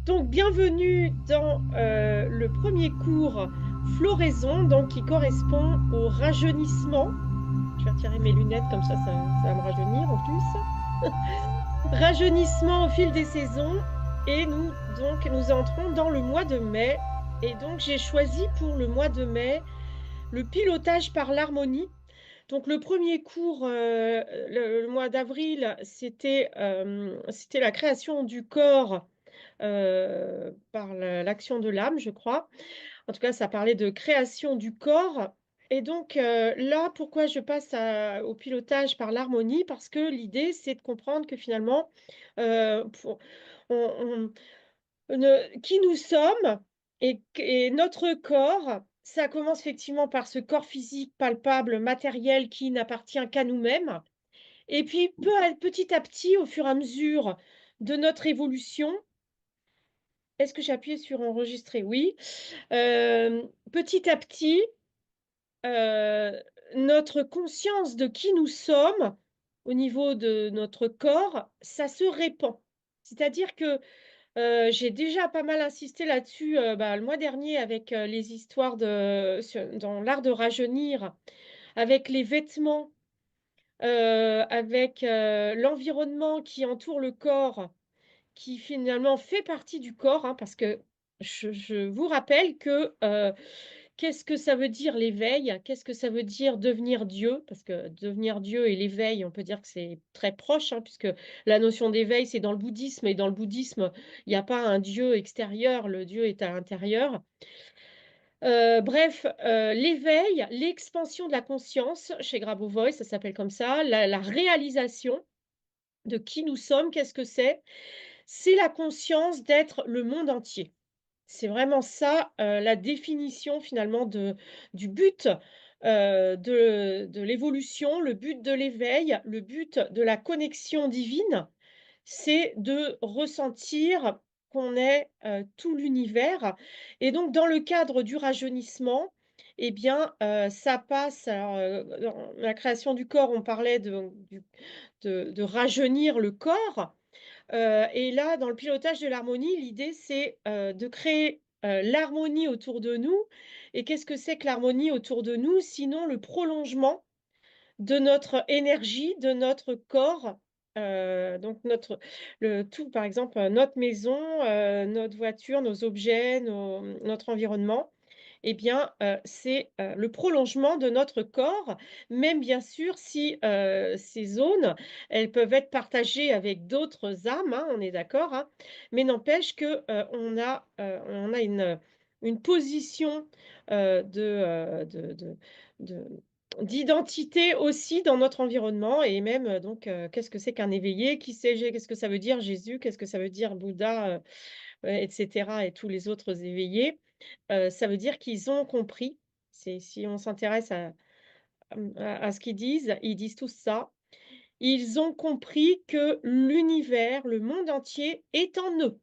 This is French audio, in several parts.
Donc, bienvenue dans le premier cours floraison, donc qui correspond au rajeunissement. Je vais retirer mes lunettes, comme ça va me rajeunir en plus. Rajeunissement au fil des saisons. Et nous entrons dans le mois de mai. Et donc, j'ai choisi pour le mois de mai le pilotage par l'harmonie. Donc, le premier cours, le mois d'avril, c'était la création du corps par l'action de l'âme, je crois. En tout cas, ça parlait de création du corps. Et donc là, pourquoi je passe au pilotage par l'harmonie? Parce que l'idée, c'est de comprendre que finalement, on, qui nous sommes et notre corps, ça commence effectivement par ce corps physique, palpable, matériel qui n'appartient qu'à nous-mêmes. Et puis, petit à petit, au fur et à mesure de notre évolution, est-ce que j'ai appuyé sur enregistrer? Oui. Petit à petit, euh, notre conscience de qui nous sommes au niveau de notre corps, ça se répand. C'est-à-dire que j'ai déjà pas mal insisté là-dessus le mois dernier avec les histoires dans l'art de rajeunir, avec les vêtements, avec l'environnement qui entoure le corps, qui finalement fait partie du corps, hein, parce que je vous rappelle que qu'est-ce que ça veut dire l'éveil? Qu'est-ce que ça veut dire devenir Dieu? Parce que devenir Dieu et l'éveil, on peut dire que c'est très proche, hein, puisque la notion d'éveil, c'est dans le bouddhisme, et dans le bouddhisme, il n'y a pas un Dieu extérieur, le Dieu est à l'intérieur. Bref, l'éveil, l'expansion de la conscience, chez Grabovoi, ça s'appelle comme ça, la réalisation de qui nous sommes, qu'est-ce que c'est? C'est la conscience d'être le monde entier. C'est vraiment ça, la définition finalement du but de l'évolution, le but de l'éveil, le but de la connexion divine, c'est de ressentir qu'on est tout l'univers. Et donc, dans le cadre du rajeunissement, eh bien, ça passe. Alors, dans la création du corps, on parlait de rajeunir le corps. Et là, dans le pilotage de l'harmonie, l'idée, c'est de créer l'harmonie autour de nous. Et qu'est-ce que c'est que l'harmonie autour de nous? Sinon, le prolongement de notre énergie, de notre corps. Donc, tout, par exemple, notre maison, notre voiture, nos objets, notre environnement eh bien, c'est le prolongement de notre corps, même bien sûr si ces zones, elles peuvent être partagées avec d'autres âmes, hein, on est d'accord, hein, mais n'empêche que on a une position de d'identité aussi dans notre environnement et même donc qu'est-ce que c'est qu'un éveillé? Qui c'est? Qu'est-ce que ça veut dire Jésus? Qu'est-ce que ça veut dire Bouddha? Etc. et tous les autres éveillés. Ça veut dire qu'ils ont compris. C'est si on s'intéresse à ce qu'ils disent, ils disent tous ça. Ils ont compris que l'univers, le monde entier est en eux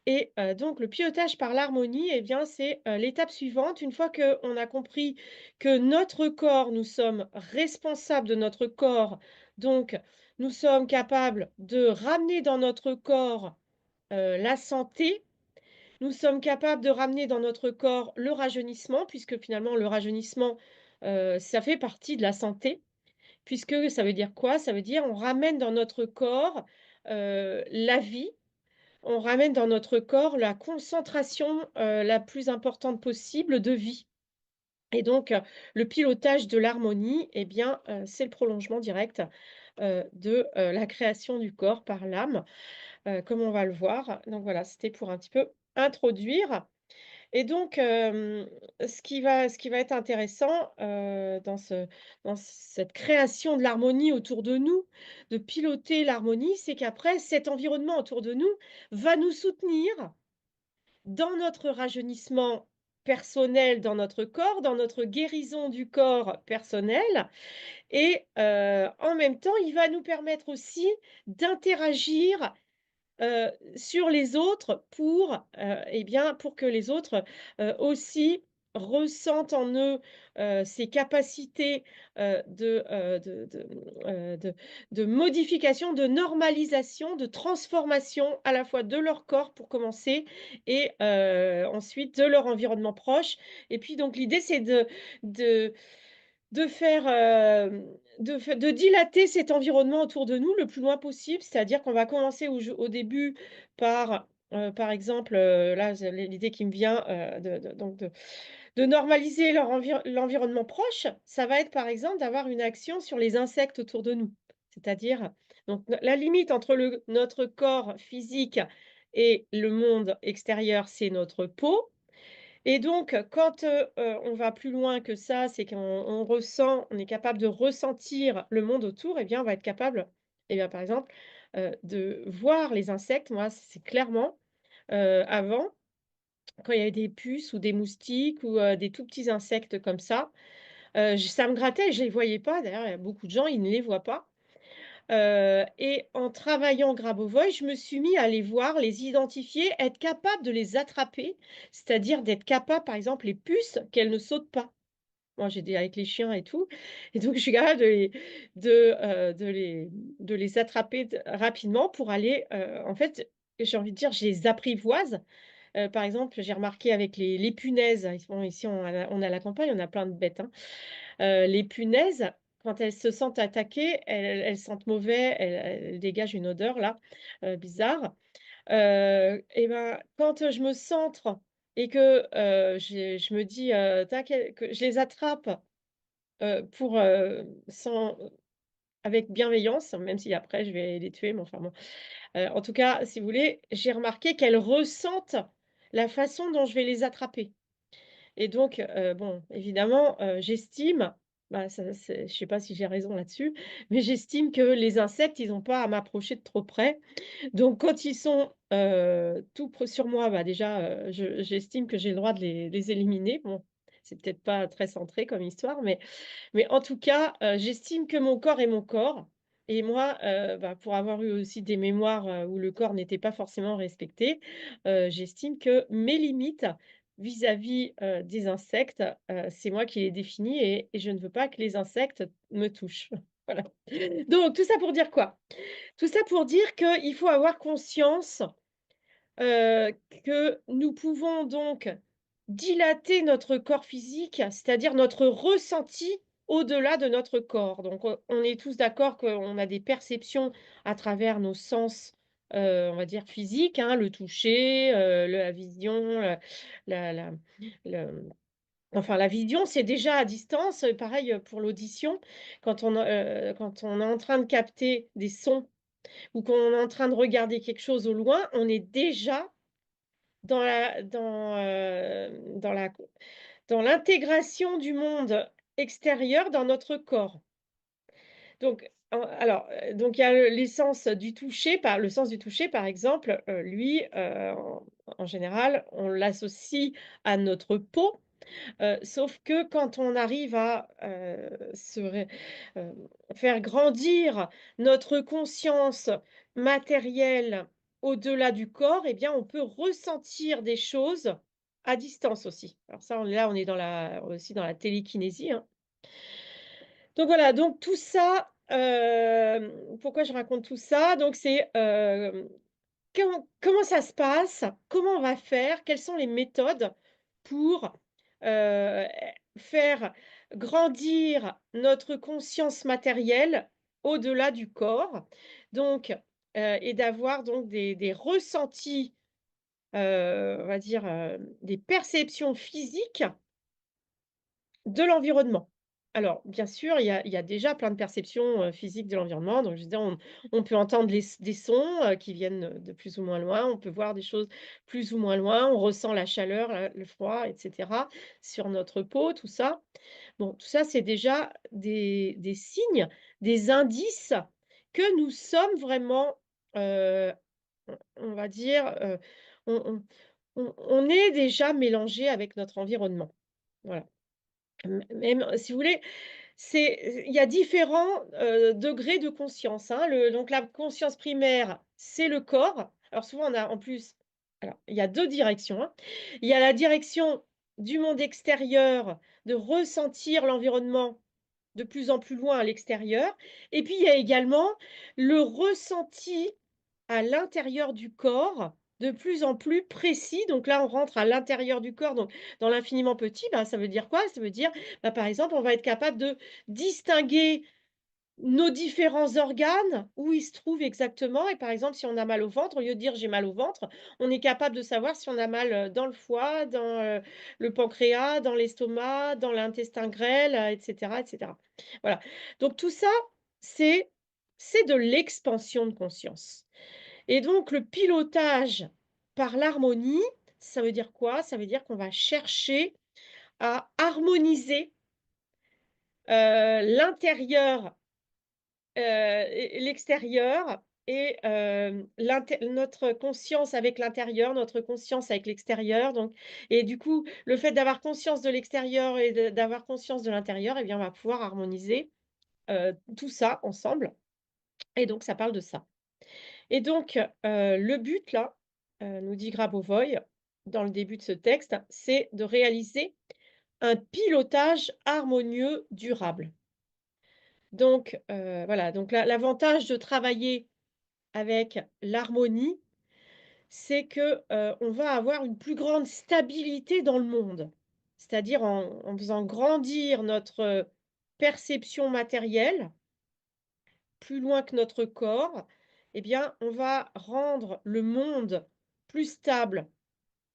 et donc le pilotage par l'harmonie eh bien, c'est, l'étape suivante. Une fois qu'on a compris que notre corps, nous sommes responsables de notre corps, donc nous sommes capables de ramener dans notre corps, la santé, nous sommes capables de ramener dans notre corps le rajeunissement, puisque finalement le rajeunissement, ça fait partie de la santé. Puisque ça veut dire quoi? Ça veut dire on ramène dans notre corps, la vie, on ramène dans notre corps la concentration, la plus importante possible de vie. Et donc, le pilotage de l'harmonie, eh bien, c'est le prolongement direct, de la création du corps par l'âme, comme on va le voir. Donc voilà, c'était pour un petit peu introduire. Et donc, ce qui va être intéressant, dans cette création de l'harmonie autour de nous, de piloter l'harmonie, c'est qu'après, cet environnement autour de nous va nous soutenir dans notre rajeunissement personnel, dans notre corps, dans notre guérison du corps personnel et en même temps, il va nous permettre aussi d'interagir sur les autres pour, eh bien, pour que les autres, aussi, ressentent en eux, ces capacités, de modification, de normalisation, de transformation à la fois de leur corps pour commencer et ensuite de leur environnement proche et puis donc l'idée c'est de de faire, de dilater cet environnement autour de nous le plus loin possible. C'est-à-dire qu'on va commencer au début par exemple, là, j'ai l'idée qui me vient, de normaliser l'environnement proche. Ça va être, par exemple, d'avoir une action sur les insectes autour de nous. C'est-à-dire, donc la limite entre notre corps physique et le monde extérieur, c'est notre peau. Et donc, quand, on va plus loin que ça, c'est qu'on ressent on est capable de ressentir le monde autour et bien, on va être capable et bien, par exemple, de voir les insectes. Moi, c'est clairement, avant, quand il y avait des puces ou des moustiques ou, des tout petits insectes comme j ça me grattait, je les voyais pas. D'ailleurs, il y a beaucoup de gens, ils ne les voient pas. Et en travaillant Grabovoi, je me suis mis à les voir, les identifier, être capable de les attraper, c'est-à-dire d'être capable, par exemple, les puces, qu'elles ne sautent pas. Moi, j'ai des avec les chiens et tout et donc je suis capable de les attraper rapidement pour aller, en fait, j'ai envie de dire, je les apprivoise. Par exemple, j'ai remarqué avec les punaises, ici on a la campagne, on a plein de bêtes, hein. Les punaises, quand elles se sentent attaquées, elles sentent mauvais, elles dégagent une odeur là, bizarre. Et ben, quand je me centre et que, je me dis, «T'inquiè» que je les attrape, pour, sans avec bienveillance, même si après je vais les tuer, mais enfin bon. En tout cas, si vous voulez, j'ai remarqué qu'elles ressentent la façon dont je vais les attraper. Et donc, bon, évidemment, j'estime, bah, ça c'est je sais pas si j'ai raison là-dessus, mais j'estime que les insectes, ils ont pas à m'approcher de trop près. Donc quand ils sont, tout près sur moi, bah, déjà, j'estime que j'ai le droit de les éliminer. Bon, c'est peut-être pas très centré comme histoire, mais en tout cas, j'estime que mon corps est mon corps et moi, bah, pour avoir eu aussi des mémoires, où le corps n'était pas forcément respecté, j'estime que mes limites vis-à-vis, des insectes, c'est moi qui les définis et je ne veux pas que les insectes me touchent. Voilà. Donc tout ça pour dire quoi? Tout ça pour dire qu'il faut avoir conscience que nous pouvons donc dilater notre corps physique, c'est-à-dire notre ressenti au-delà de notre corps. Donc on est tous d'accord qu'on a des perceptions à travers nos sens, on va dire physiques, hein, le toucher, la vision, la la le enfin la vision, c'est déjà à distance, pareil, pour l'audition. Quand on est en train de capter des sons ou qu'on est en train de regarder quelque chose au loin, on est déjà dans la dans, dans la dans l'intégration du monde extérieur dans notre corps. Donc donc il y a l'essence du toucher, par le sens du toucher, par exemple, lui, en général, on l'associe à notre peau. Sauf que quand on arrive à, faire grandir notre conscience matérielle au-delà du corps et bien, on peut ressentir des choses à distance aussi. Alors ça, on est aussi dans la télékinésie, hein. Donc voilà, donc tout ça, pourquoi je raconte tout ça? Donc c'est, comment ça se passe? Comment on va faire? Quelles sont les méthodes pour, faire grandir notre conscience matérielle au-delà du corps? Donc, et d'avoir donc des ressentis, on va dire, des perceptions physiques de l'environnement. Alors, bien sûr, il y a déjà plein de perceptions, physiques de l'environnement. Donc je veux dire, on peut entendre des sons, qui viennent de plus ou moins loin, on peut voir des choses plus ou moins loin, on ressent la chaleur, le froid et cetera sur notre peau, tout ça. Bon, tout ça, c'est déjà des signes, des indices que nous sommes vraiment, heu, on va dire, on on est déjà mélangé avec notre environnement. Voilà. Même, si vous voulez, il y a différents, degrés de conscience, hein. Donc la conscience primaire, c'est le corps. Alors souvent on a en plus alors il y a 2 directions, hein. Il y a la direction du monde extérieur, de ressentir l'environnement de plus en plus loin à l'extérieur. Et puis, il y a également le ressenti à l'intérieur du corps, de plus en plus précis. Donc là, on rentre à l'intérieur du corps, donc dans l'infiniment petit, bah, ça veut dire quoi? Ça veut dire, bah, par exemple, on va être capable de distinguer nos différents organes, où ils se trouvent exactement. Et par exemple, si on a mal au ventre, au lieu de dire: «J'ai mal au ventre», on est capable de savoir si on a mal, dans le foie, dans, le pancréas, dans l'estomac, dans l'intestin grêle, et cetera, et cetera. Voilà. Donc tout ça, c'est c'est de l'expansion de conscience. Et donc le pilotage par l'harmonie, ça veut dire quoi? Ça veut dire qu'on va chercher à harmoniser, l'intérieur, et l'extérieur, et notre conscience avec l'intérieur, notre conscience avec l'extérieur. Donc et du coup, le fait d'avoir conscience de l'extérieur et d'avoir conscience de l'intérieur, eh bien, on va pouvoir harmoniser, tout ça ensemble, et donc ça parle de ça. Et donc le but là, nous dit Grabovoi, dans le début de ce texte, c'est de réaliser un pilotage harmonieux durable. Donc voilà, donc l'avantage de travailler avec l'harmonie, c'est que, on va avoir une plus grande stabilité dans le monde. C'est-à-dire en faisant grandir notre perception matérielle, plus loin que notre corps, eh bien, on va rendre le monde plus stable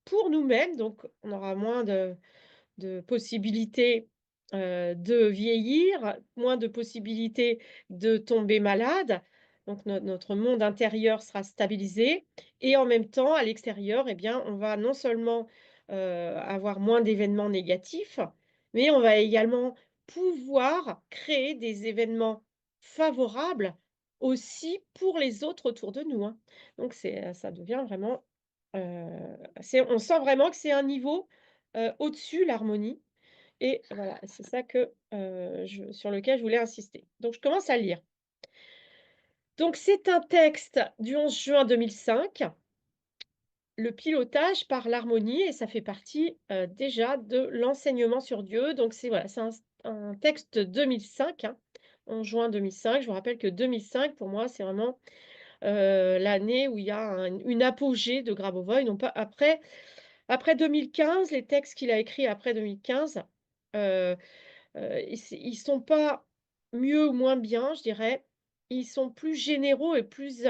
pour nous-mêmes. Donc on aura moins de possibilités, de vieillir, moins de possibilités de tomber malade. Donc notre monde intérieur sera stabilisé, et en même temps, à l'extérieur, eh bien, on va non seulement, avoir moins d'événements négatifs, mais on va également pouvoir créer des événements favorables aussi pour les autres autour de nous, hein. Donc ça devient vraiment, heu, on sent vraiment que c'est un niveau, au-dessus, l'harmonie. Et voilà, c'est ça que, sur lequel je voulais insister. Donc je commence à lire. Donc c'est un texte du 11 juin 2005, le pilotage par l'harmonie, et ça fait partie, déjà de l'enseignement sur Dieu. Donc c'est voilà, c'est un texte 2005, hein, 11 juin 2005. Je vous rappelle que 2005 pour moi, c'est vraiment, l'année où il y a une apogée de Grabovoi. Non pas après 2015, les textes qu'il a écrits après 2015, heu ils sont pas mieux ou moins bien, je dirais. Ils sont plus généraux et plus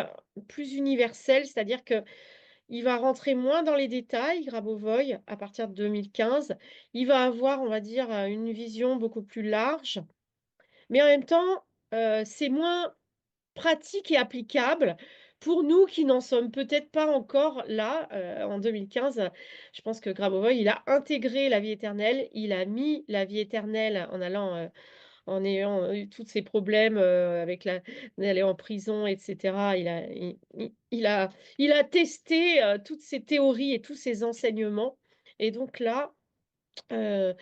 universels, c'est-à-dire qu'il va rentrer moins dans les détails, Grabovoi, à partir de 2015. Il va avoir, on va dire, une vision beaucoup plus large, mais en même temps, c'est moins pratique et applicable pour nous qui n'en sommes peut-être pas encore là, en 2015. Je pense que Grabovoi, il a intégré la vie éternelle, il a mis la vie éternelle en allant, en ayant eu tous ces problèmes, avec la d'aller en prison, et cetera. Il a testé, toutes ces théories et tous ces enseignements, et donc là, heu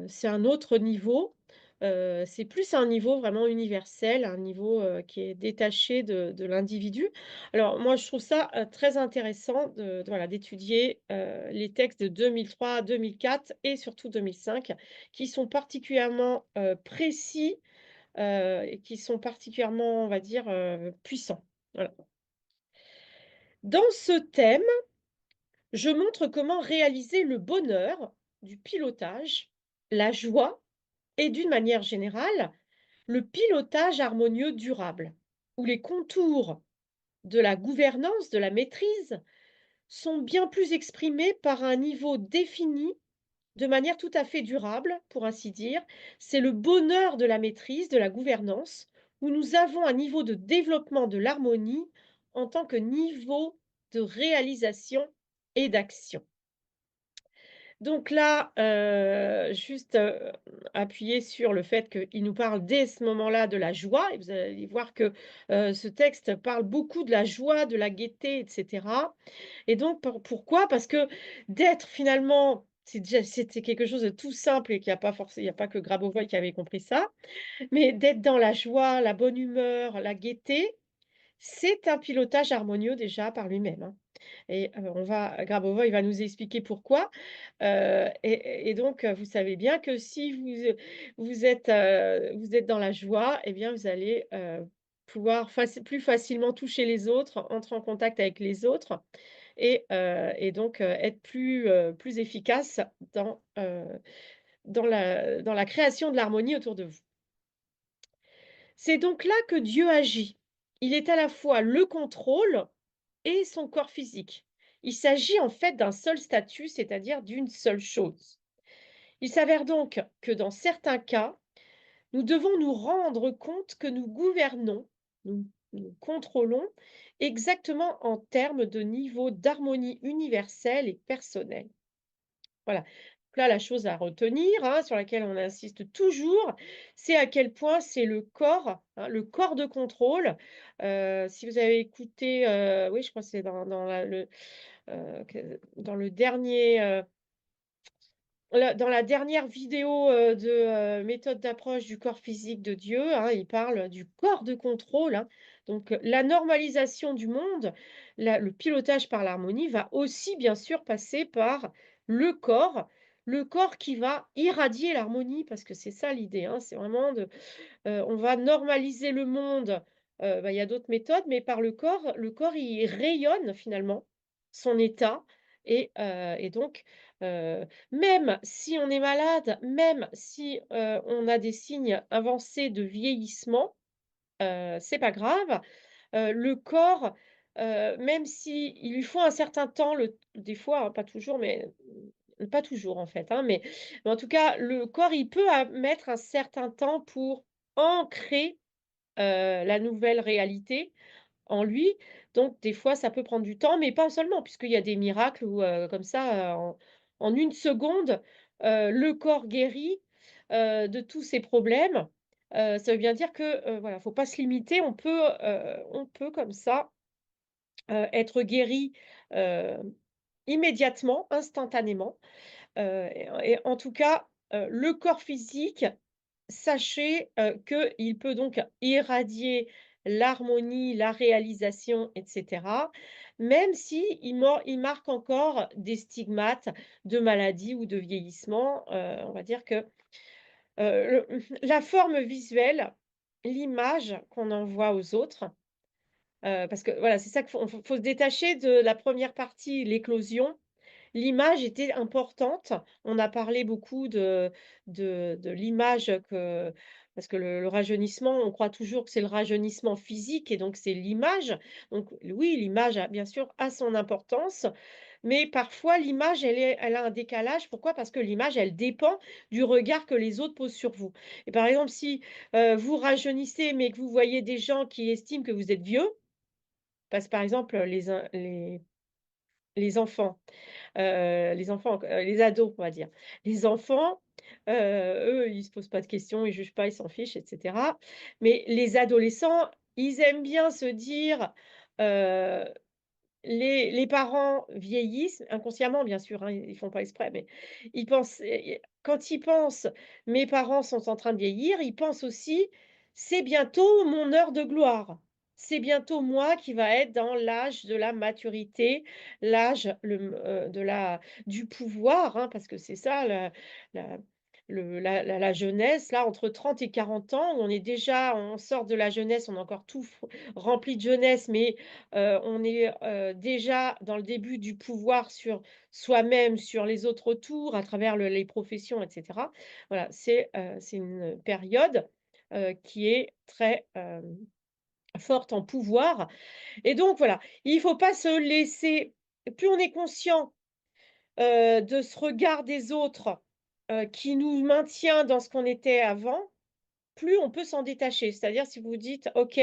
c'est un autre niveau. C'est plus un niveau vraiment universel, un niveau, qui est détaché de l'individu. Alors moi, je trouve ça, très intéressant voilà, d'étudier, les textes de 2003, 2004 et surtout 2005, qui sont particulièrement, précis, et qui sont particulièrement, on va dire, puissants. Voilà. Dans ce thème, je montre comment réaliser le bonheur du pilotage, la joie et d'une manière générale, le pilotage harmonieux durable, où les contours de la gouvernance, de la maîtrise, sont bien plus exprimés par un niveau défini de manière tout à fait durable, pour ainsi dire. C'est le bonheur de la maîtrise, de la gouvernance, où nous avons un niveau de développement de l'harmonie en tant que niveau de réalisation et d'action. Donc là, juste, appuyer sur le fait qu'il nous parle dès ce moment-là de la joie, et vous allez voir que, ce texte parle beaucoup de la joie, de la gaieté, et cetera. Et donc pourquoi? Parce que d'être finalement, c'était quelque chose de tout simple, et qu'il y a pas il y a pas que Grabovoi qui avait compris ça, mais d'être dans la joie, la bonne humeur, la gaieté, c'est un pilotage harmonieux déjà par lui-même, hein. et on va Grabovoi, il va nous expliquer pourquoi, et donc vous savez bien que si vous êtes dans la joie et bien vous allez, pouvoir plus facilement toucher les autres, entrer en contact avec les autres et donc être plus efficace dans la création de l'harmonie autour de vous. C'est donc là que Dieu agit. Il est à la fois le contrôle et son corps physique. Il s'agit en fait d'un seul statut, c'est-à-dire d'une seule chose. Il s'avère donc que dans certains cas, nous devons nous rendre compte que nous gouvernons, nous contrôlons exactement en termes de niveau d'harmonie universelle et personnelle. Voilà. Donc là, la chose à retenir, hein, sur laquelle on insiste toujours, c'est à quel point c'est le corps, hein, le corps de contrôle. Si vous avez écouté, oui, je crois que c'est dans le dernier, dans la dernière vidéo, méthode d'approche du corps physique de Dieu, hein, il parle du corps de contrôle, hein. Donc, la normalisation du monde, le pilotage par l'harmonie va aussi bien sûr passer par le corps qui va irradier l'harmonie parce que c'est ça l'idée, hein, c'est vraiment on va normaliser le monde, il y a d'autres méthodes, mais par le corps, il rayonne finalement son état et donc, même si on est malade, même si, on a des signes avancés de vieillissement, c'est pas grave. Le corps, même si il lui faut un certain temps, des fois, hein, pas toujours, mais pas toujours en fait, hein, mais en tout cas, le corps, il peut mettre un certain temps pour ancrer, la nouvelle réalité en lui. Donc des fois, ça peut prendre du temps, mais pas seulement, puisqu'il y a des miracles où, comme ça, en 1 seconde, le corps guérit, de tous ses problèmes. Ça veut bien dire que, voilà, faut pas se limiter, on peut comme ça, être guéri, heu, immédiatement, instantanément, et en tout cas, le corps physique, sachez, qu'il peut donc irradier l'harmonie, la réalisation et cetera, même si il marque encore des stigmates de maladie ou de vieillissement. On va dire que, la forme visuelle, l'image qu'on envoie aux autres, parce que voilà, c'est ça qu'il faut se détacher de la première partie, l'éclosion. L'image était importante. On a parlé beaucoup de l'image que parce que le rajeunissement, on croit toujours que c'est le rajeunissement physique et donc c'est l'image. Donc oui, l'image a bien sûr a son importance, mais parfois l'image elle a un décalage. Pourquoi? Parce que l'image, elle dépend du regard que les autres posent sur vous. Et par exemple, si, vous rajeunissez, mais que vous voyez des gens qui estiment que vous êtes vieux, parce que par exemple, les enfants les ados, on va dire. Les enfants, eux, ils se posent pas de questions, ils jugent pas, ils s'en fichent et cetera. Mais les adolescents, ils aiment bien se dire, heu, les parents vieillissent, inconsciemment bien sûr, hein, ils font pas exprès, mais ils pensent et quand ils pensent: «Mes parents sont en train de vieillir», ils pensent aussi: «C'est bientôt mon heure de gloire. C'est bientôt moi qui va être dans l'âge de la maturité, l'âge de la du pouvoir», hein, parce que c'est ça la la jeunesse là, entre 30 et 40 ans, où on sort de la jeunesse, on est encore tout rempli de jeunesse, mais on est, déjà dans le début du pouvoir sur soi-même, sur les autres autour, à travers les professions et cetera. Voilà, c'est une période, qui est très, forte en pouvoir et donc voilà, il faut pas se laisser plus on est conscient, de ce regard des autres, qui nous maintient dans ce qu'on était avant, plus on peut s'en détacher. C'est-à-dire si vous dites: «OK,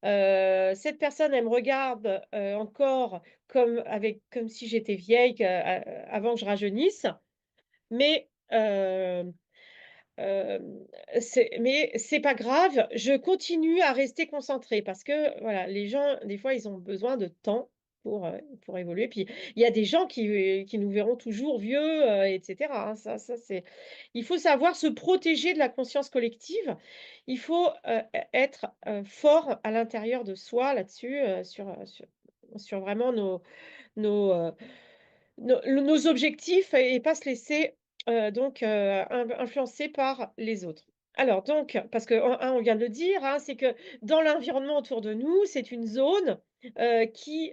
cette personne, elle me regarde, encore comme si j'étais vieille, avant que je rajeunisse, mais c'est pas grave, je continue à rester concentrée». Parce que voilà, les gens, des fois, ils ont besoin de temps pour évoluer. Puis il y a des gens qui nous verront toujours vieux, et cetera, hein. C'est il faut savoir se protéger de la conscience collective. Il faut, être, fort à l'intérieur de soi là-dessus, sur vraiment nos, nos objectifs et pas se laisser, influencer par les autres. Alors donc, parce que, on vient de le dire, hein, c'est que dans l'environnement autour de nous, c'est une zone, qui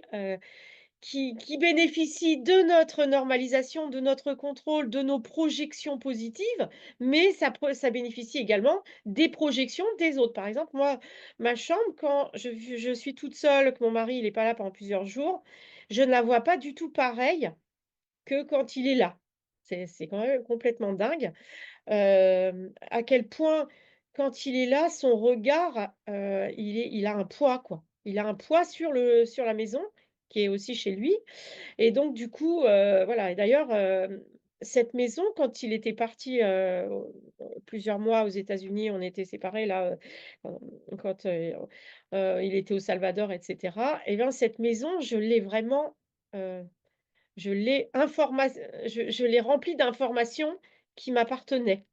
bénéficie de notre normalisation, de notre contrôle, de nos projections positives, mais ça bénéficie également des projections des autres. Par exemple, moi, ma chambre, quand je suis toute seule, que mon mari il est pas là pendant plusieurs jours, je ne la vois pas du tout pareille que quand il est là. C'est quand même complètement dingue, à quel point quand il est là, son regard, il a un poids, quoi. Il a un poids sur la maison, qui est aussi chez lui et donc du coup, voilà et d'ailleurs, cette maison quand il était parti, plusieurs mois aux États-Unis, on était séparés là, quand, il était au Salvador et cetera et bien cette maison, je l'ai vraiment, heu, je l'ai remplie d'informations qui m'appartenaient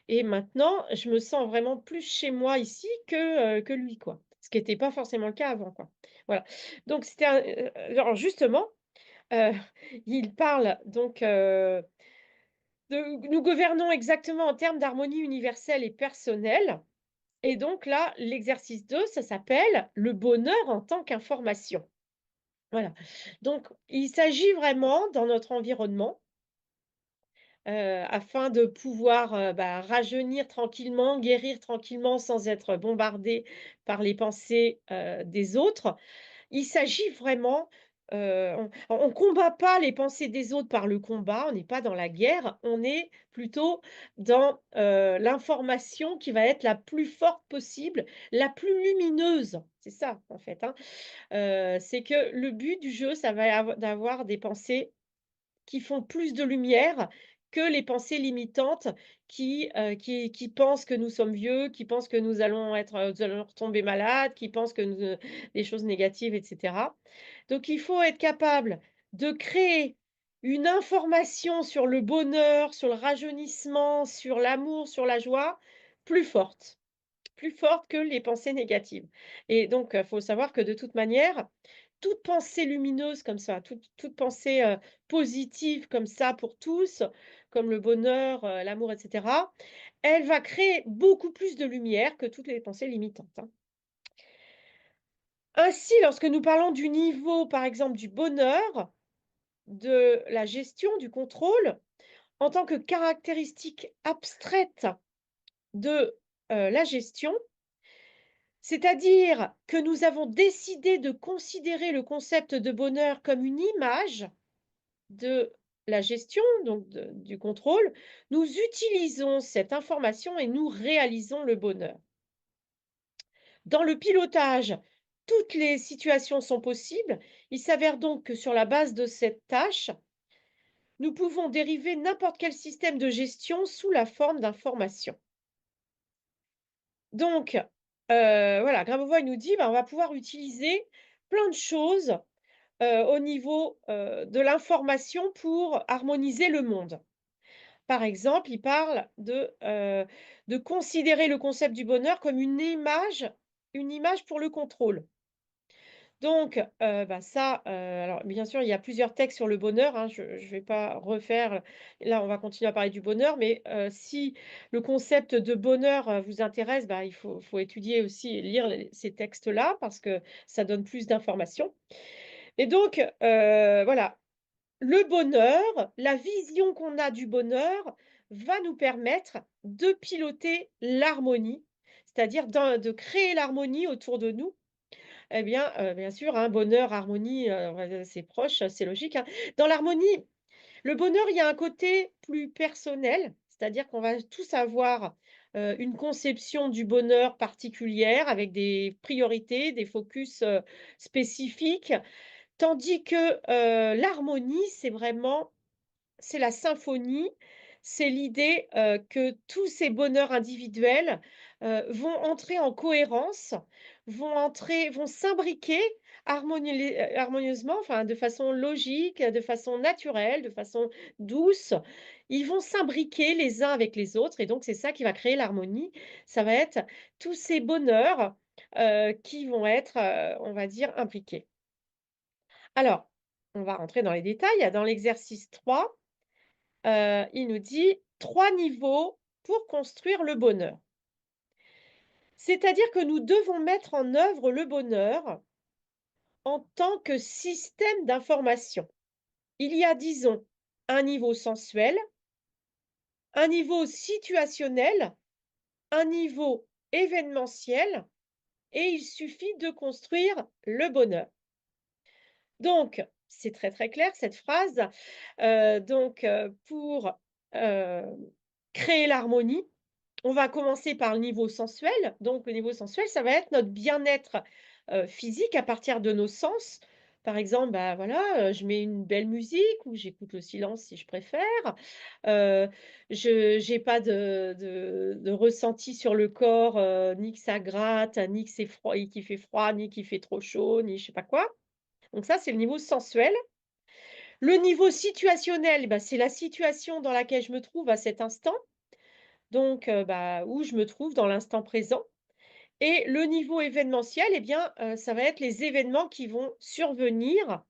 et maintenant, je me sens vraiment plus chez moi ici que lui, quoi. Ce qui était pas forcément le cas avant, quoi. Voilà. Donc c'était un, alors justement, Heu, il parle donc, de nous gouvernons exactement en termes d'harmonie universelle et personnelle et donc là, l'exercice 2, ça s'appelle «Le bonheur en tant qu'information». Voilà. Donc il s'agit vraiment dans notre environnement, afin de pouvoir, rajeunir tranquillement, guérir tranquillement sans être bombardé par les pensées, des autres. Il s'agit vraiment, on combat pas les pensées des autres par le combat, on n'est pas dans la guerre, on est plutôt dans, l'information qui va être la plus forte possible, la plus lumineuse. C'est ça, en fait, hein. C'est que le but du jeu, ça va d'avoir des pensées qui font plus de lumière que les pensées limitantes qui pensent que nous sommes vieux, qui pensent que nous allons retomber malades, qui pensent que des choses négatives et cetera. Donc il faut être capable de créer une information sur le bonheur, sur le rajeunissement, sur l'amour, sur la joie, plus forte. Plus forte que les pensées négatives et donc faut savoir que de toute manière, toute pensée lumineuse comme ça, toute pensée, positive comme ça pour tous, comme le bonheur, l'amour et cetera, elle va créer beaucoup plus de lumière que toutes les pensées limitantes, hein. Ainsi, lorsque nous parlons du niveau, par exemple, du bonheur, de la gestion, du contrôle, en tant que caractéristique abstraite de, la gestion, c'est-à-dire que nous avons décidé de considérer le concept de bonheur comme une image de la gestion, donc du contrôle, nous utilisons cette information et nous réalisons le bonheur. Dans le pilotage, toutes les situations sont possibles. Il s'avère donc que sur la base de cette tâche, nous pouvons dériver n'importe quel système de gestion sous la forme d'informations. Donc, voilà, Grabovoi il nous dit, ben, on va pouvoir utiliser plein de choses au niveau, de l'information pour harmoniser le monde. Par exemple, il parle de considérer le concept du bonheur comme une image pour le contrôle. Donc, ça, alors bien sûr, il y a plusieurs textes sur le bonheur, hein, je ne vais pas refaire là, on va continuer à parler du bonheur, mais si le concept de bonheur, vous intéresse, bah, il faut étudier aussi et lire ces textes-là parce que ça donne plus d'informations et donc, voilà, le bonheur, la vision qu'on a du bonheur va nous permettre de piloter l'harmonie, c'est-à-dire de créer l'harmonie autour de nous. Eh bien, bien sûr, hein, bonheur, harmonie, c'est proche, c'est logique, hein. Dans l'harmonie, le bonheur, il y a un côté plus personnel, c'est-à-dire qu'on va tous avoir, une conception du bonheur particulière avec des priorités, des focus, spécifiques. Tandis que, l'harmonie, c'est la symphonie, c'est l'idée, que tous ces bonheurs individuels, vont entrer en cohérence, vont s'imbriquer harmonieusement, enfin de façon logique, de façon naturelle, de façon douce. Ils vont s'imbriquer les uns avec les autres et donc c'est ça qui va créer l'harmonie. Ça va être tous ces bonheurs, qui vont être, on va dire imbriqués. Alors On va rentrer dans les détails. Dans l'exercice 3, il nous dit 3 niveaux pour construire le bonheur. C'est-à-dire que nous devons mettre en œuvre le bonheur en tant que système d'information. Il y a, disons, un niveau sensuel, un niveau situationnel, un niveau événementiel, et il suffit de construire le bonheur. Donc, c'est très, très clair cette phrase. Pour, heu, créer l'harmonie, on va commencer par le niveau sensuel. Donc le niveau sensuel, ça va être notre bien-être, physique à partir de nos sens. Par exemple, bah, voilà, je mets une belle musique ou j'écoute le silence si je préfère. Heu, je j'ai pas de ressenti sur le corps, ni que ça gratte, ni que c'est froid et qu'il fait froid, ni qu'il fait trop chaud, ni je sais pas quoi. Donc ça, c'est le niveau sensuel. Le niveau situationnel, bah, c'est la situation dans laquelle je me trouve à cet instant, donc bah, où je me trouve dans l'instant présent. Et le niveau événementiel, eh bien, ça va être les événements qui vont survenir.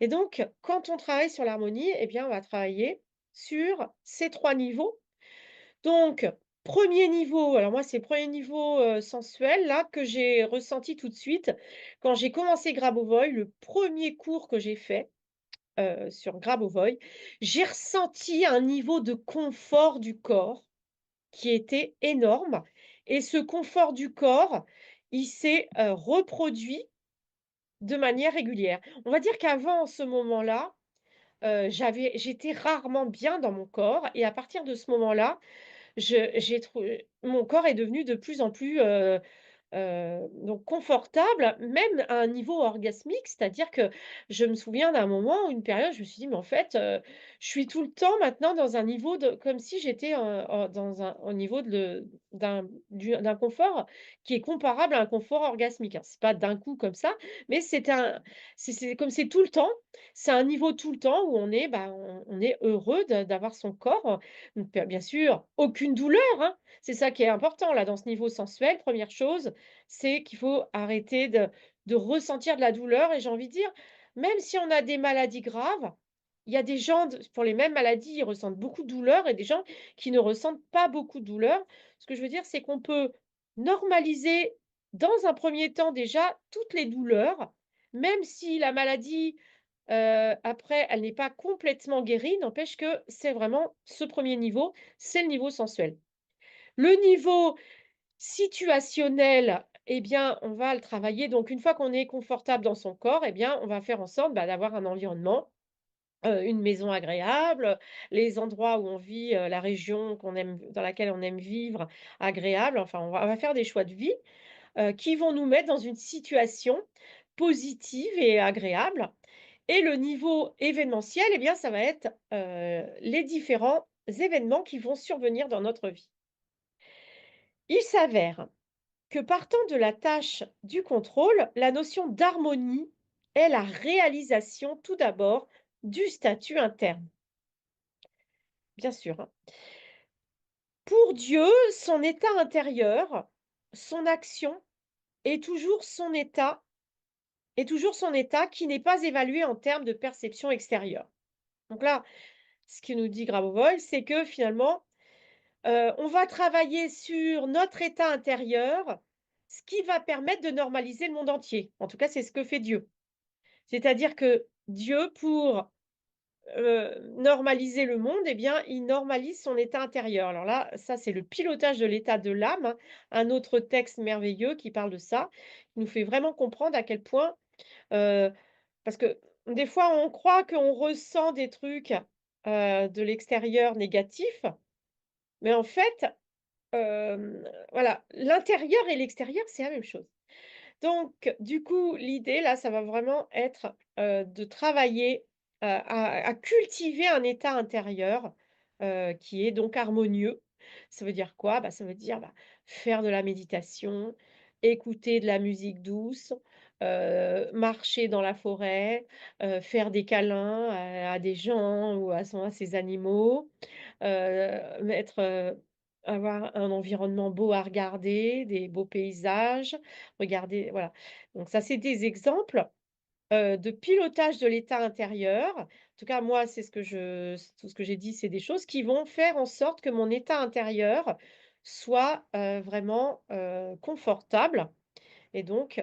Et donc, quand on travaille sur l'harmonie, eh bien, on va travailler sur ces 3 niveaux. Donc, premier niveau, alors moi, c'est le 1er niveau, sensuel, là, que j'ai ressenti tout de suite. Quand j'ai commencé Grabovoi, le premier cours que j'ai fait, sur Grabovoi, j'ai ressenti un niveau de confort du corps qui était énorme et ce confort du corps, il s'est, reproduit de manière régulière. On va dire qu'avant ce moment-là, j'étais rarement bien dans mon corps et à partir de ce moment-là, j'ai trouvé mon corps est devenu de plus en plus, donc confortable, même à un niveau orgasmique. C'est-à-dire que je me souviens d'un moment, une période, je me suis dit: «Mais en fait, je suis tout le temps maintenant dans un niveau de comme si j'étais, dans un au niveau de d'un confort qui est comparable à un confort orgasmique». Alors c'est pas d'un coup comme ça, mais c'est comme c'est tout le temps, c'est un niveau tout le temps où on est, bah, on est heureux d'avoir son corps, donc bien sûr, aucune douleur, hein. C'est ça qui est important là, dans ce niveau sensuel. Première chose, c'est qu'il faut arrêter de ressentir de la douleur et j'ai envie de dire, même si on a des maladies graves, il y a des gens pour les mêmes maladies, ils ressentent beaucoup de douleur et des gens qui ne ressentent pas beaucoup de douleur. Ce que je veux dire, c'est qu'on peut normaliser dans un premier temps déjà toutes les douleurs, même si la maladie, après elle n'est pas complètement guérie, n'empêche que c'est vraiment ce premier niveau, c'est le niveau sensuel. Le niveau situationnel, eh bien, on va le travailler donc une fois qu'on est confortable dans son corps, eh bien, on va faire en sorte, bah, d'avoir un environnement, une maison agréable, les endroits où on vit, la région qu'on aime dans laquelle on aime vivre agréable. Enfin, on va faire des choix de vie, qui vont nous mettre dans une situation positive et agréable et le niveau événementiel, eh bien, ça va être, les différents événements qui vont survenir dans notre vie. Il s'avère que partant de la tâche du contrôle, la notion d'harmonie est la réalisation tout d'abord du statut interne, bien sûr, hein. Pour Dieu, son état intérieur, son action est toujours son état qui n'est pas évalué en termes de perception extérieure. Donc là, ce que nous dit Grabovoi, c'est que finalement, on va travailler sur notre état intérieur, ce qui va permettre de normaliser le monde entier. En tout cas, c'est ce que fait Dieu. C'est-à-dire que Dieu, pour, normaliser le monde, eh bien, il normalise son état intérieur. Alors là, ça, c'est le pilotage de l'état de l'âme, hein, un autre texte merveilleux qui parle de ça, qui nous fait vraiment comprendre à quel point, heu, parce que des fois, on croit qu'on ressent des trucs, de l'extérieur négatifs, mais en fait, voilà, l'intérieur et l'extérieur, c'est la même chose. Donc, du coup, l'idée là, ça va vraiment être, de travailler, à cultiver un état intérieur, qui est donc harmonieux. Ça veut dire quoi? Bah, ça veut dire, bah, faire de la méditation, écouter de la musique douce, marcher dans la forêt, faire des câlins à des gens ou à ses animaux, mettre, avoir un environnement beau à regarder, des beaux paysages, regarder voilà. Donc ça, c'est des exemples, de pilotage de l'état intérieur. En tout cas, moi, c'est ce que je tout ce que j'ai dit, c'est des choses qui vont faire en sorte que mon état intérieur soit, vraiment, confortable et donc,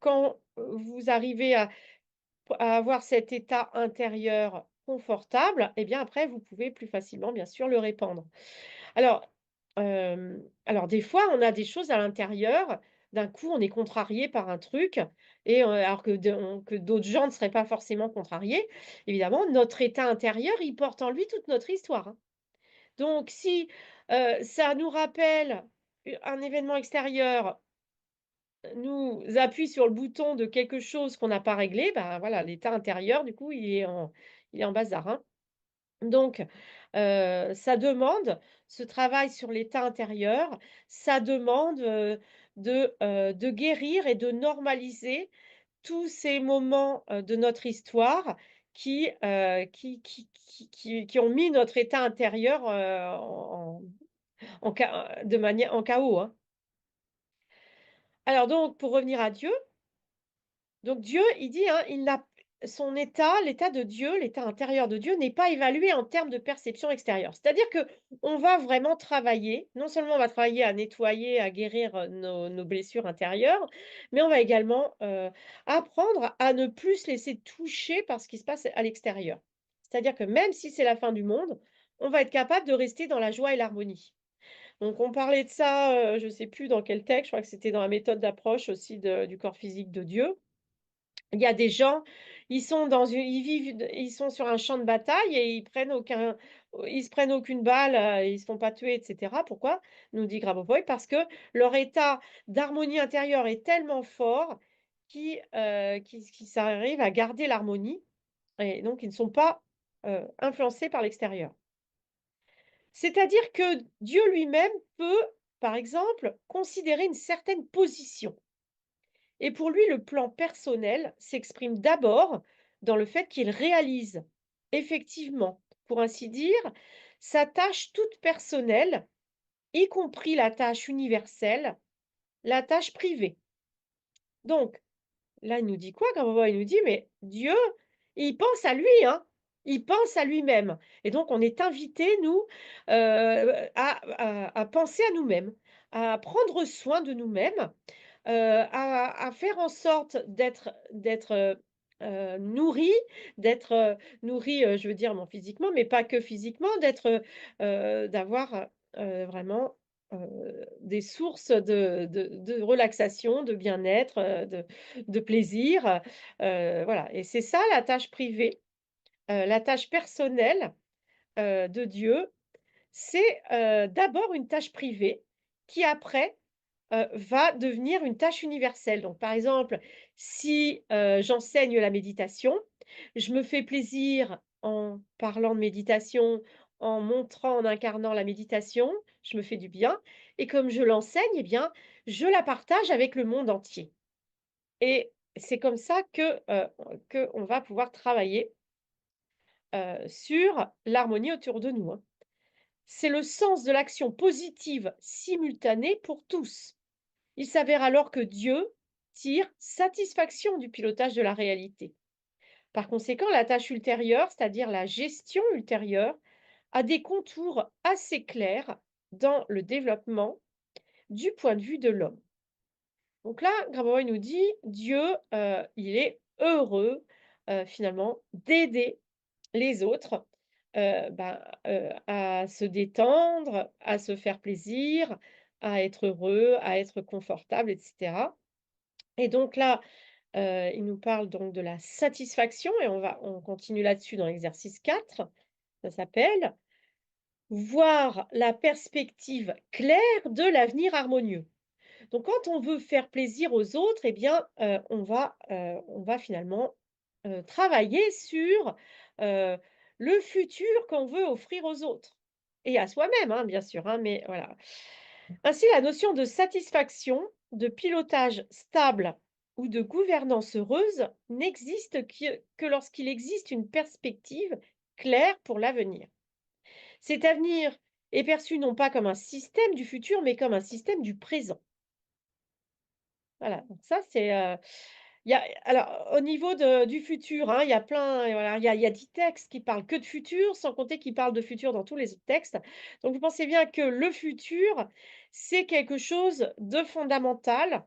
quand vous arrivez à avoir cet état intérieur confortable et bien, après, vous pouvez plus facilement, bien sûr, le répandre. Alors, alors des fois, on a des choses à l'intérieur, d'un coup, on est contrarié par un truc et alors que d'autres gens ne seraient pas forcément contrariés. Évidemment, notre état intérieur, il porte en lui toute notre histoire, hein. Donc si, ça nous rappelle un événement extérieur, nous appuie sur le bouton de quelque chose qu'on n'a pas réglé, bah, voilà, l'état intérieur, du coup, il est en bazar, hein. Donc, ça demande ce travail sur l'état intérieur, ça demande, de guérir et de normaliser tous ces moments, de notre histoire qui ont mis notre état intérieur, en chaos, hein. Alors donc pour revenir à Dieu, donc Dieu, il dit, hein, il n'a son état, l'état de Dieu, l'état intérieur de Dieu n'est pas évalué en termes de perception extérieure. C'est-à-dire que on va vraiment travailler, non seulement on va travailler à nettoyer, à guérir, nos blessures intérieures, mais on va également, apprendre à ne plus se laisser toucher par ce qui se passe à l'extérieur. C'est-à-dire que même si c'est la fin du monde, on va être capable de rester dans la joie et l'harmonie. Donc on parlait de ça, je ne sais plus dans quel texte, je crois que c'était dans la méthode d'approche aussi du corps physique de Dieu. Il y a des gens, ils sont sur un champ de bataille et ils se prennent aucune balle, ils se font pas tuer et cetera. Pourquoi? Nous dit Grabovoi, parce que leur état d'harmonie intérieure est tellement fort qu'ils arrivent à garder l'harmonie et donc ils ne sont pas, influencés par l'extérieur. C'est-à-dire que Dieu lui-même peut, par exemple, considérer une certaine position. Et pour lui, le plan personnel s'exprime d'abord dans le fait qu'il réalise effectivement, pour ainsi dire, sa tâche toute personnelle, y compris la tâche universelle, la tâche privée. Donc, là, il nous dit quoi? Grabovoi, il nous dit, mais Dieu, il pense à lui, hein, il pense à lui-même. Et donc, on est invité, nous, à penser à nous-mêmes, à prendre soin de nous-mêmes, à faire en sorte d'être nourris, nourris, je veux dire, bon, physiquement, mais pas que physiquement, d'avoir, vraiment, des sources de relaxation, de bien-être, de plaisir, voilà et c'est ça la tâche privée, la tâche personnelle, de Dieu, c'est, d'abord une tâche privée qui après va devenir une tâche universelle. Donc, par exemple, si, j'enseigne la méditation, je me fais plaisir en parlant de méditation, en montrant, en incarnant la méditation, je me fais du bien et comme je l'enseigne eh bien, je la partage avec le monde entier et c'est comme ça qu'on va pouvoir travailler, sur l'harmonie autour de nous, hein. C'est le sens de l'action positive simultanée pour tous. Il s'avère alors que Dieu tire satisfaction du pilotage de la réalité. Par conséquent, la tâche ultérieure, c'est-à-dire la gestion ultérieure, a des contours assez clairs dans le développement du point de vue de l'homme. Donc là, Grabovoi nous dit, Dieu, il est heureux finalement d'aider les autres à se détendre, à se faire plaisir, à être heureux, à être confortable, etc. Et donc là, il nous parle donc de la satisfaction et on continue là-dessus dans l'exercice 4. Ça s'appelle «Voir la perspective claire de l'avenir harmonieux». Donc quand on veut faire plaisir aux autres eh bien, on va finalement, travailler sur, heu, le futur qu'on veut offrir aux autres et à soi-même, hein, bien sûr, hein, mais voilà. Ainsi, la notion de satisfaction, de pilotage stable ou de gouvernance heureuse n'existe que lorsqu'il existe une perspective claire pour l'avenir. Cet avenir est perçu non pas comme un système du futur, mais comme un système du présent. Voilà, donc ça c'est, Alors, au niveau du futur, hein, il y a plein, voilà, il y a 10 textes qui parlent que de futur, sans compter qu'ils parlent de futur dans tous les autres textes. Donc vous pensez bien que le futur, c'est quelque chose de fondamental,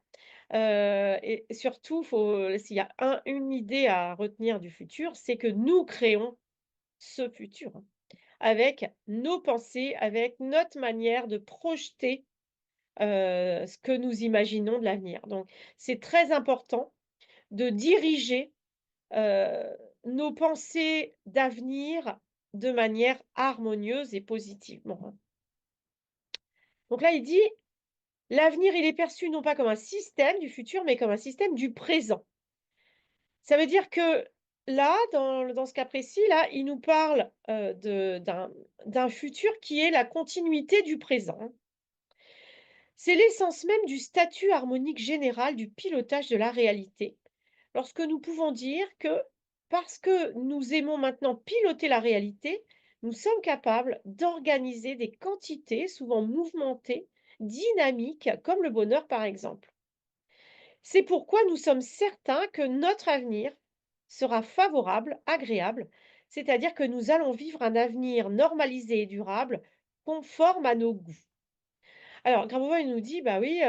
et surtout, s'il y a une idée à retenir du futur, c'est que nous créons ce futur, hein, avec nos pensées, avec notre manière de projeter, ce que nous imaginons de l'avenir. Donc c'est très important de diriger, heu, nos pensées d'avenir de manière harmonieuse et positivement, hein. Donc là, il dit: «L'avenir, il est perçu non pas comme un système du futur, mais comme un système du présent». Ça veut dire que là, dans ce cas précis là, il nous parle, d'un futur qui est la continuité du présent, hein. C'est l'essence même du statut harmonique général du pilotage de la réalité. Lorsque nous pouvons dire que parce que nous aimons maintenant piloter la réalité, nous sommes capables d'organiser des quantités souvent mouvementées, dynamiques, comme le bonheur par exemple. C'est pourquoi nous sommes certains que notre avenir sera favorable, agréable, c'est-à-dire que nous allons vivre un avenir normalisé et durable, conforme à nos goûts. Alors, Grabovoi, il nous dit, bah oui,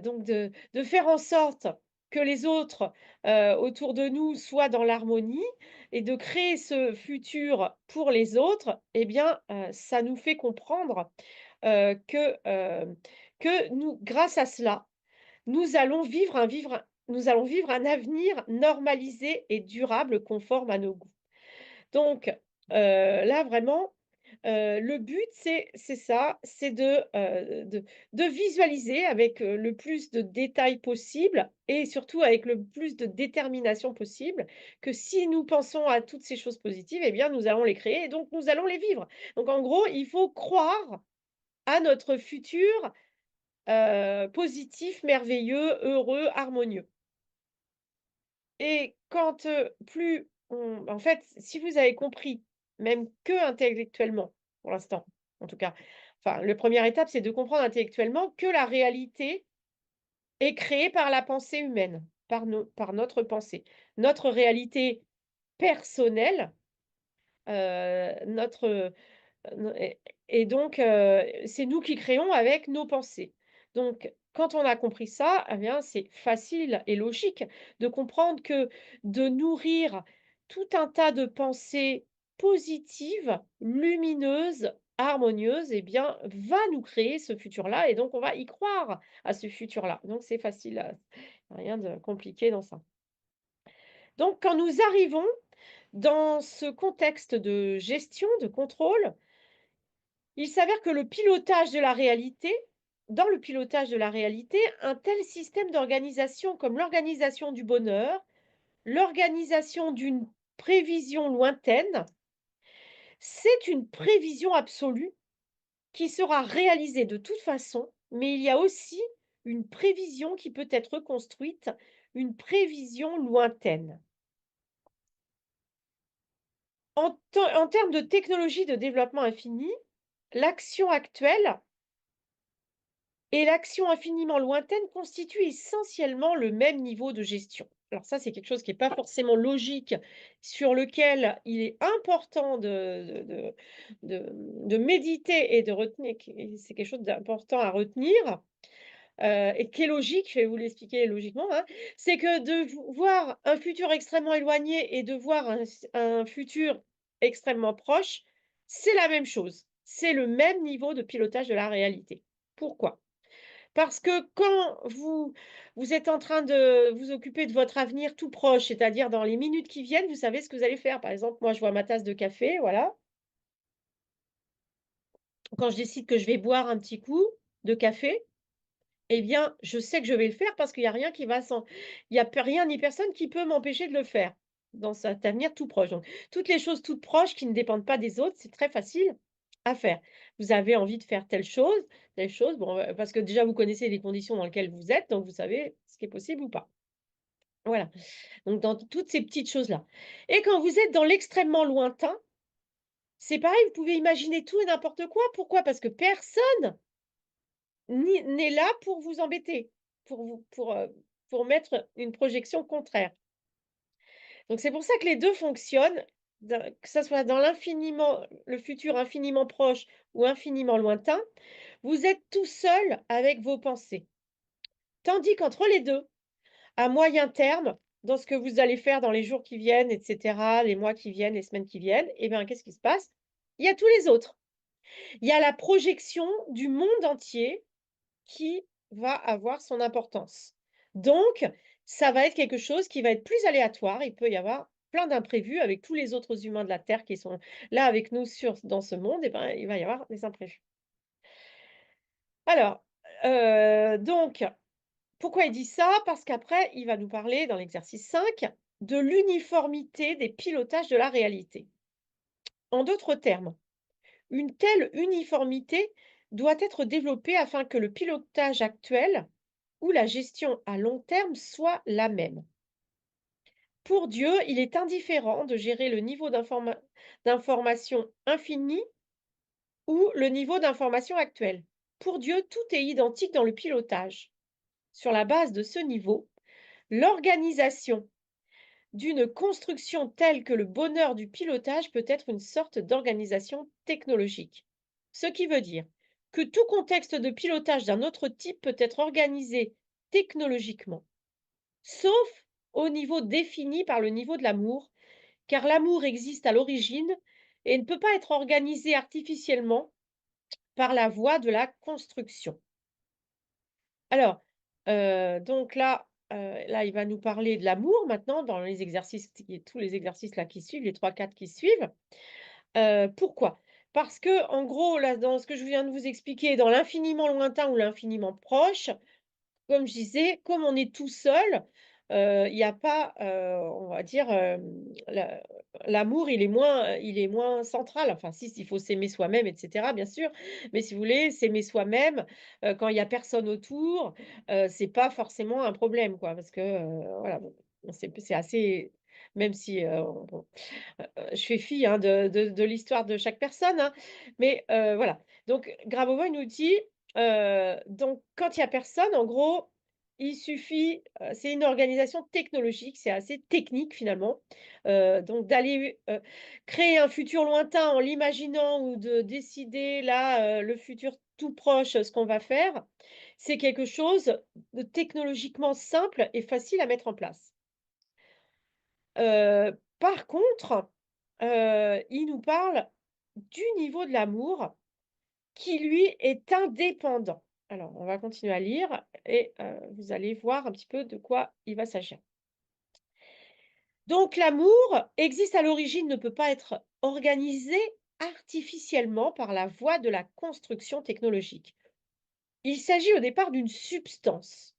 donc de faire en sorte que les autres, autour de nous soient dans l'harmonie et de créer ce futur pour les autres, eh bien, ça nous fait comprendre, que nous grâce à cela, nous allons vivre un avenir normalisé et durable conforme à nos goûts. Donc, là vraiment, le but c'est ça, c'est de visualiser avec, le plus de détails possible et surtout avec le plus de détermination possible, que si nous pensons à toutes ces choses positives, eh bien nous allons les créer et donc nous allons les vivre. Donc en gros, il faut croire à notre futur, positif, merveilleux, heureux, harmonieux. Et quand, plus on en fait, si vous avez compris, même que intellectuellement, pour l'instant, en tout cas, enfin, le première étape, c'est de comprendre intellectuellement que la réalité est créée par la pensée humaine, par notre pensée. Notre réalité personnelle, notre No et donc c'est nous qui créons avec nos pensées. Donc quand on a compris ça, eh bien, c'est facile et logique de comprendre que de nourrir tout un tas de pensées positives, lumineuses, harmonieuses, eh bien, va nous créer ce futur-là et donc on va y croire à ce futur-là. Donc c'est facile, rien de compliqué dans ça. Donc quand nous arrivons dans ce contexte de gestion, de contrôle, il s'avère que dans le pilotage de la réalité, un tel système d'organisation comme l'organisation du bonheur, l'organisation d'une prévision lointaine, c'est une prévision absolue qui sera réalisée de toute façon, mais il y a aussi une prévision qui peut être construite, une prévision lointaine. En termes de technologie de développement infini, l'action actuelle et l'action infiniment lointaine constitue essentiellement le même niveau de gestion. Alors ça, c'est quelque chose qui est pas forcément logique, sur lequel il est important de méditer et de retenir, c'est quelque chose d'important à retenir, et qui est logique, je vais vous l'expliquer logiquement, hein. C'est que de voir un futur extrêmement éloigné et de voir un futur extrêmement proche, c'est la même chose. C'est le même niveau de pilotage de la réalité. Pourquoi? Parce que quand vous êtes en train de vous occuper de votre avenir tout proche, c'est-à-dire dans les minutes qui viennent, vous savez ce que vous allez faire. Par exemple, moi, je vois ma tasse de café, voilà. Quand je décide que je vais boire un petit coup de café, eh bien, je sais que je vais le faire parce qu'il y a rien qui va s'en il y a pe rien ni personne qui peut m'empêcher de le faire dans cet avenir tout proche. Donc, toutes les choses toutes proches qui ne dépendent pas des autres, c'est très facile à faire. Vous avez envie de faire telle chose, bon, parce que déjà vous connaissez les conditions dans lesquelles vous êtes, donc vous savez ce qui est possible ou pas. Voilà, donc dans toutes ces petites choses-là et quand vous êtes dans l'extrêmement lointain, c'est pareil, vous pouvez imaginer tout et n'importe quoi. Pourquoi? Parce que personne n'est là pour vous embêter, pour vous pour mettre une projection contraire. Donc c'est pour ça que les 2 fonctionnent, que ça soit dans le futur infiniment proche ou infiniment lointain, vous êtes tout seul avec vos pensées. Tandis qu'entre les 2, à moyen terme, dans ce que vous allez faire dans les jours qui viennent et cetera, les mois qui viennent, les semaines qui viennent, et bien, qu'est-ce qui se passe? Il y a tous les autres. Il y a la projection du monde entier qui va avoir son importance. Donc, ça va être quelque chose qui va être plus aléatoire. Il peut y avoir plein d'imprévus avec tous les autres humains de la Terre qui sont là avec nous dans ce monde, et ben, il va y avoir des imprévus. Alors, donc, pourquoi il dit ça? Parce qu'après, il va nous parler dans l'exercice 5 de l'uniformité des pilotages de la réalité. En d'autres termes, une telle uniformité doit être développée afin que le pilotage actuel ou la gestion à long terme soit la même. Pour Dieu, il est indifférent de gérer le niveau d'information infini ou le niveau d'information actuel. Pour Dieu, tout est identique dans le pilotage. Sur la base de ce niveau, l'organisation d'une construction telle que le bonheur du pilotage peut être une sorte d'organisation technologique. Ce qui veut dire que tout contexte de pilotage d'un autre type peut être organisé technologiquement, sauf au niveau défini par le niveau de l'amour, car l'amour existe à l'origine et ne peut pas être organisé artificiellement par la voie de la construction. Alors, donc là, il va nous parler de l'amour maintenant dans les exercices tous les exercices là qui suivent, les 3-4 qui suivent. Pourquoi? Parce que en gros, là, dans ce que je viens de vous expliquer, dans l'infiniment lointain ou l'infiniment proche, comme je disais, comme on est tout seul, il y a pas, on va dire, l'amour, il est moins central. Enfin si, il faut s'aimer soi-même et cetera, bien sûr. Mais si vous voulez, s'aimer soi-même, quand il y a personne autour, c'est pas forcément un problème, quoi. Parce que, voilà, bon, c'est assez même si, bon, je fais fi, hein, de l'histoire de chaque personne, hein, mais voilà. Donc Grabovoi nous dit, donc quand il y a personne, en gros, il suffit, c'est une organisation technologique, c'est assez technique finalement, donc d'aller, créer un futur lointain en l'imaginant ou de décider là, le futur tout proche, ce qu'on va faire, c'est quelque chose de technologiquement simple et facile à mettre en place. Par contre, il nous parle du niveau de l'amour qui, lui, est indépendant. Alors, on va continuer à lire et vous allez voir un petit peu de quoi il va s'agir. Donc, l'amour existe à l'origine, ne peut pas être organisé artificiellement par la voie de la construction technologique. Il s'agit au départ d'une substance.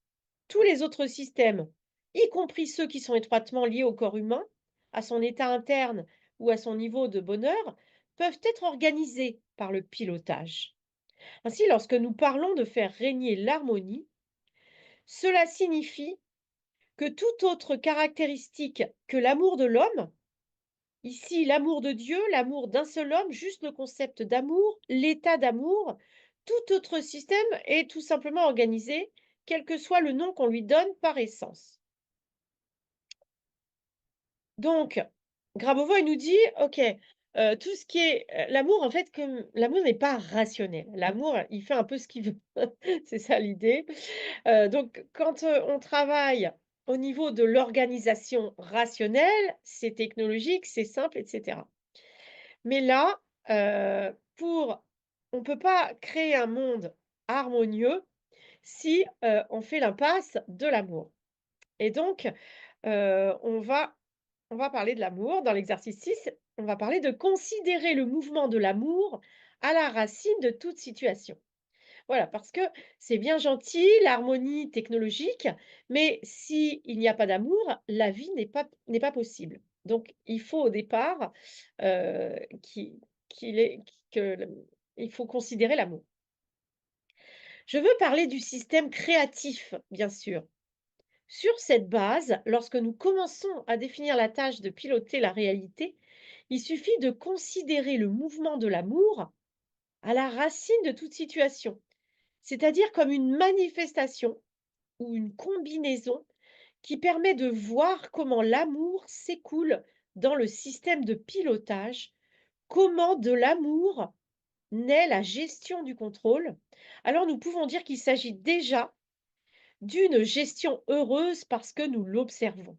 Tous les autres systèmes, y compris ceux qui sont étroitement liés au corps humain, à son état interne ou à son niveau de bonheur, peuvent être organisés par le pilotage. Ainsi, lorsque nous parlons de faire régner l'harmonie, cela signifie que toute autre caractéristique que l'amour de l'homme, ici l'amour de Dieu, l'amour d'un seul homme, juste le concept d'amour, l'état d'amour, tout autre système est tout simplement organisé, quel que soit le nom qu'on lui donne par essence. Donc, Grabovoi, il nous dit, OK, tout ce qui est l'amour, en fait, comme l'amour n'est pas rationnel. L'amour, il fait un peu ce qu'il veut. C'est ça l'idée. Donc quand, on travaille au niveau de l'organisation rationnelle, c'est technologique, c'est simple et cetera. Mais là, pour on ne peut pas créer un monde harmonieux si, on fait l'impasse de l'amour et donc, on va parler de l'amour. Dans l'exercice 6, on va parler de considérer le mouvement de l'amour à la racine de toute situation. Voilà, parce que c'est bien gentil, l'harmonie technologique, mais s'il n'y a pas d'amour, la vie n'est pas possible. Donc il faut au départ, qui qu'il est que il faut considérer l'amour. Je veux parler du système créatif, bien sûr. Sur cette base, lorsque nous commençons à définir la tâche de piloter la réalité, il suffit de considérer le mouvement de l'amour à la racine de toute situation, c'est-à-dire comme une manifestation ou une combinaison qui permet de voir comment l'amour s'écoule dans le système de pilotage, comment de l'amour naît la gestion du contrôle. Alors nous pouvons dire qu'il s'agit déjà d'une gestion heureuse parce que nous l'observons.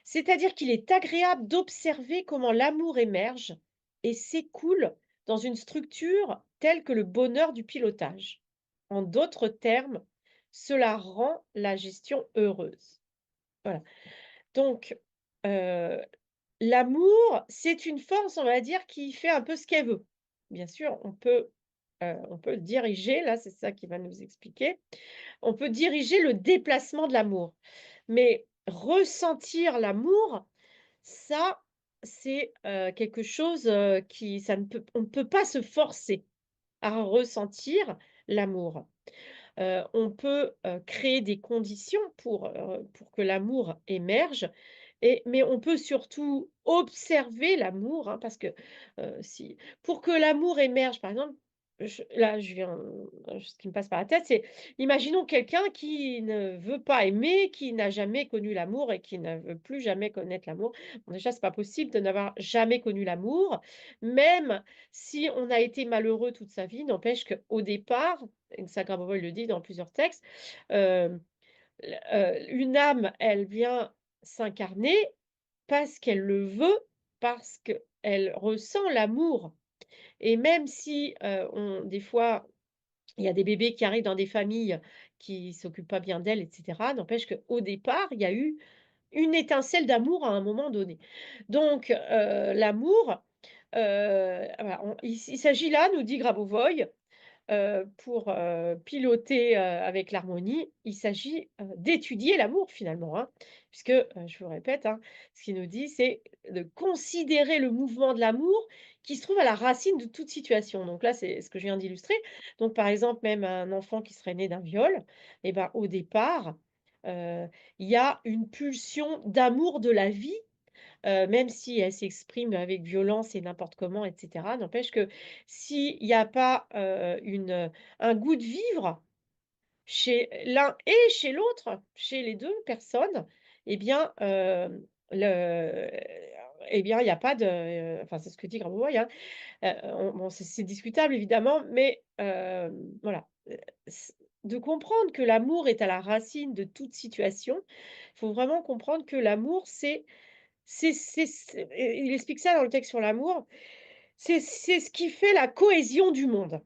C'est-à-dire qu'il est agréable d'observer comment l'amour émerge et s'écoule dans une structure telle que le bonheur du pilotage. En d'autres termes, cela rend la gestion heureuse. Voilà. Donc, heu, l'amour, c'est une force, on va dire, qui fait un peu ce qu'elle veut. Bien sûr, on peut diriger, là, c'est ça qu'il va nous expliquer. On peut diriger le déplacement de l'amour. Mais ressentir l'amour, ça, c'est, quelque chose, qui ça ne peut on ne peut pas se forcer à ressentir l'amour. On peut, créer des conditions pour que l'amour émerge mais on peut surtout observer l'amour, hein, parce que, si pour que l'amour émerge, par exemple, je viens ce qui me passe par la tête, c'est imaginons quelqu'un qui ne veut pas aimer, qui n'a jamais connu l'amour et qui ne veut plus jamais connaître l'amour. Bon, déjà, c'est pas possible de n'avoir jamais connu l'amour, même si on a été malheureux toute sa vie, n'empêche qu'au départ, et ça Grabovoi il le dit dans plusieurs textes, hem, une âme, elle vient s'incarner parce qu'elle le veut, parce qu'elle ressent l'amour et même si, on des fois, il y a des bébés qui arrivent dans des familles qui s'occupent pas bien d'elles et cetera, n'empêche qu'au départ, il y a eu une étincelle d'amour à un moment donné. Donc l'amour, voilà, il s'agit là, nous dit Grabovoi, pour, piloter, avec l'harmonie, il s'agit, d'étudier l'amour finalement, hein. Puisque, je vous répète, hein, ce qu'il nous dit, c'est de considérer le mouvement de l'amour qui se trouve à la racine de toute situation. Donc là, c'est ce que je viens d'illustrer. Donc par exemple, même un enfant qui serait né d'un viol et ben, au départ, heu, il y a une pulsion d'amour de la vie, même si elle s'exprime avec violence et n'importe comment et cetera. N'empêche que s'il y a pas, un goût de vivre chez l'un et chez l'autre, chez les 2 personnes et bien, le et bien, il y a pas de enfin, c'est ce que dit Grabovoi, hein, on bon, c'est discutable évidemment, mais voilà, c de comprendre que l'amour est à la racine de toute situation. Il faut vraiment comprendre que l'amour, c'est et il explique ça dans le texte sur l'amour, c'est ce qui fait la cohésion du monde.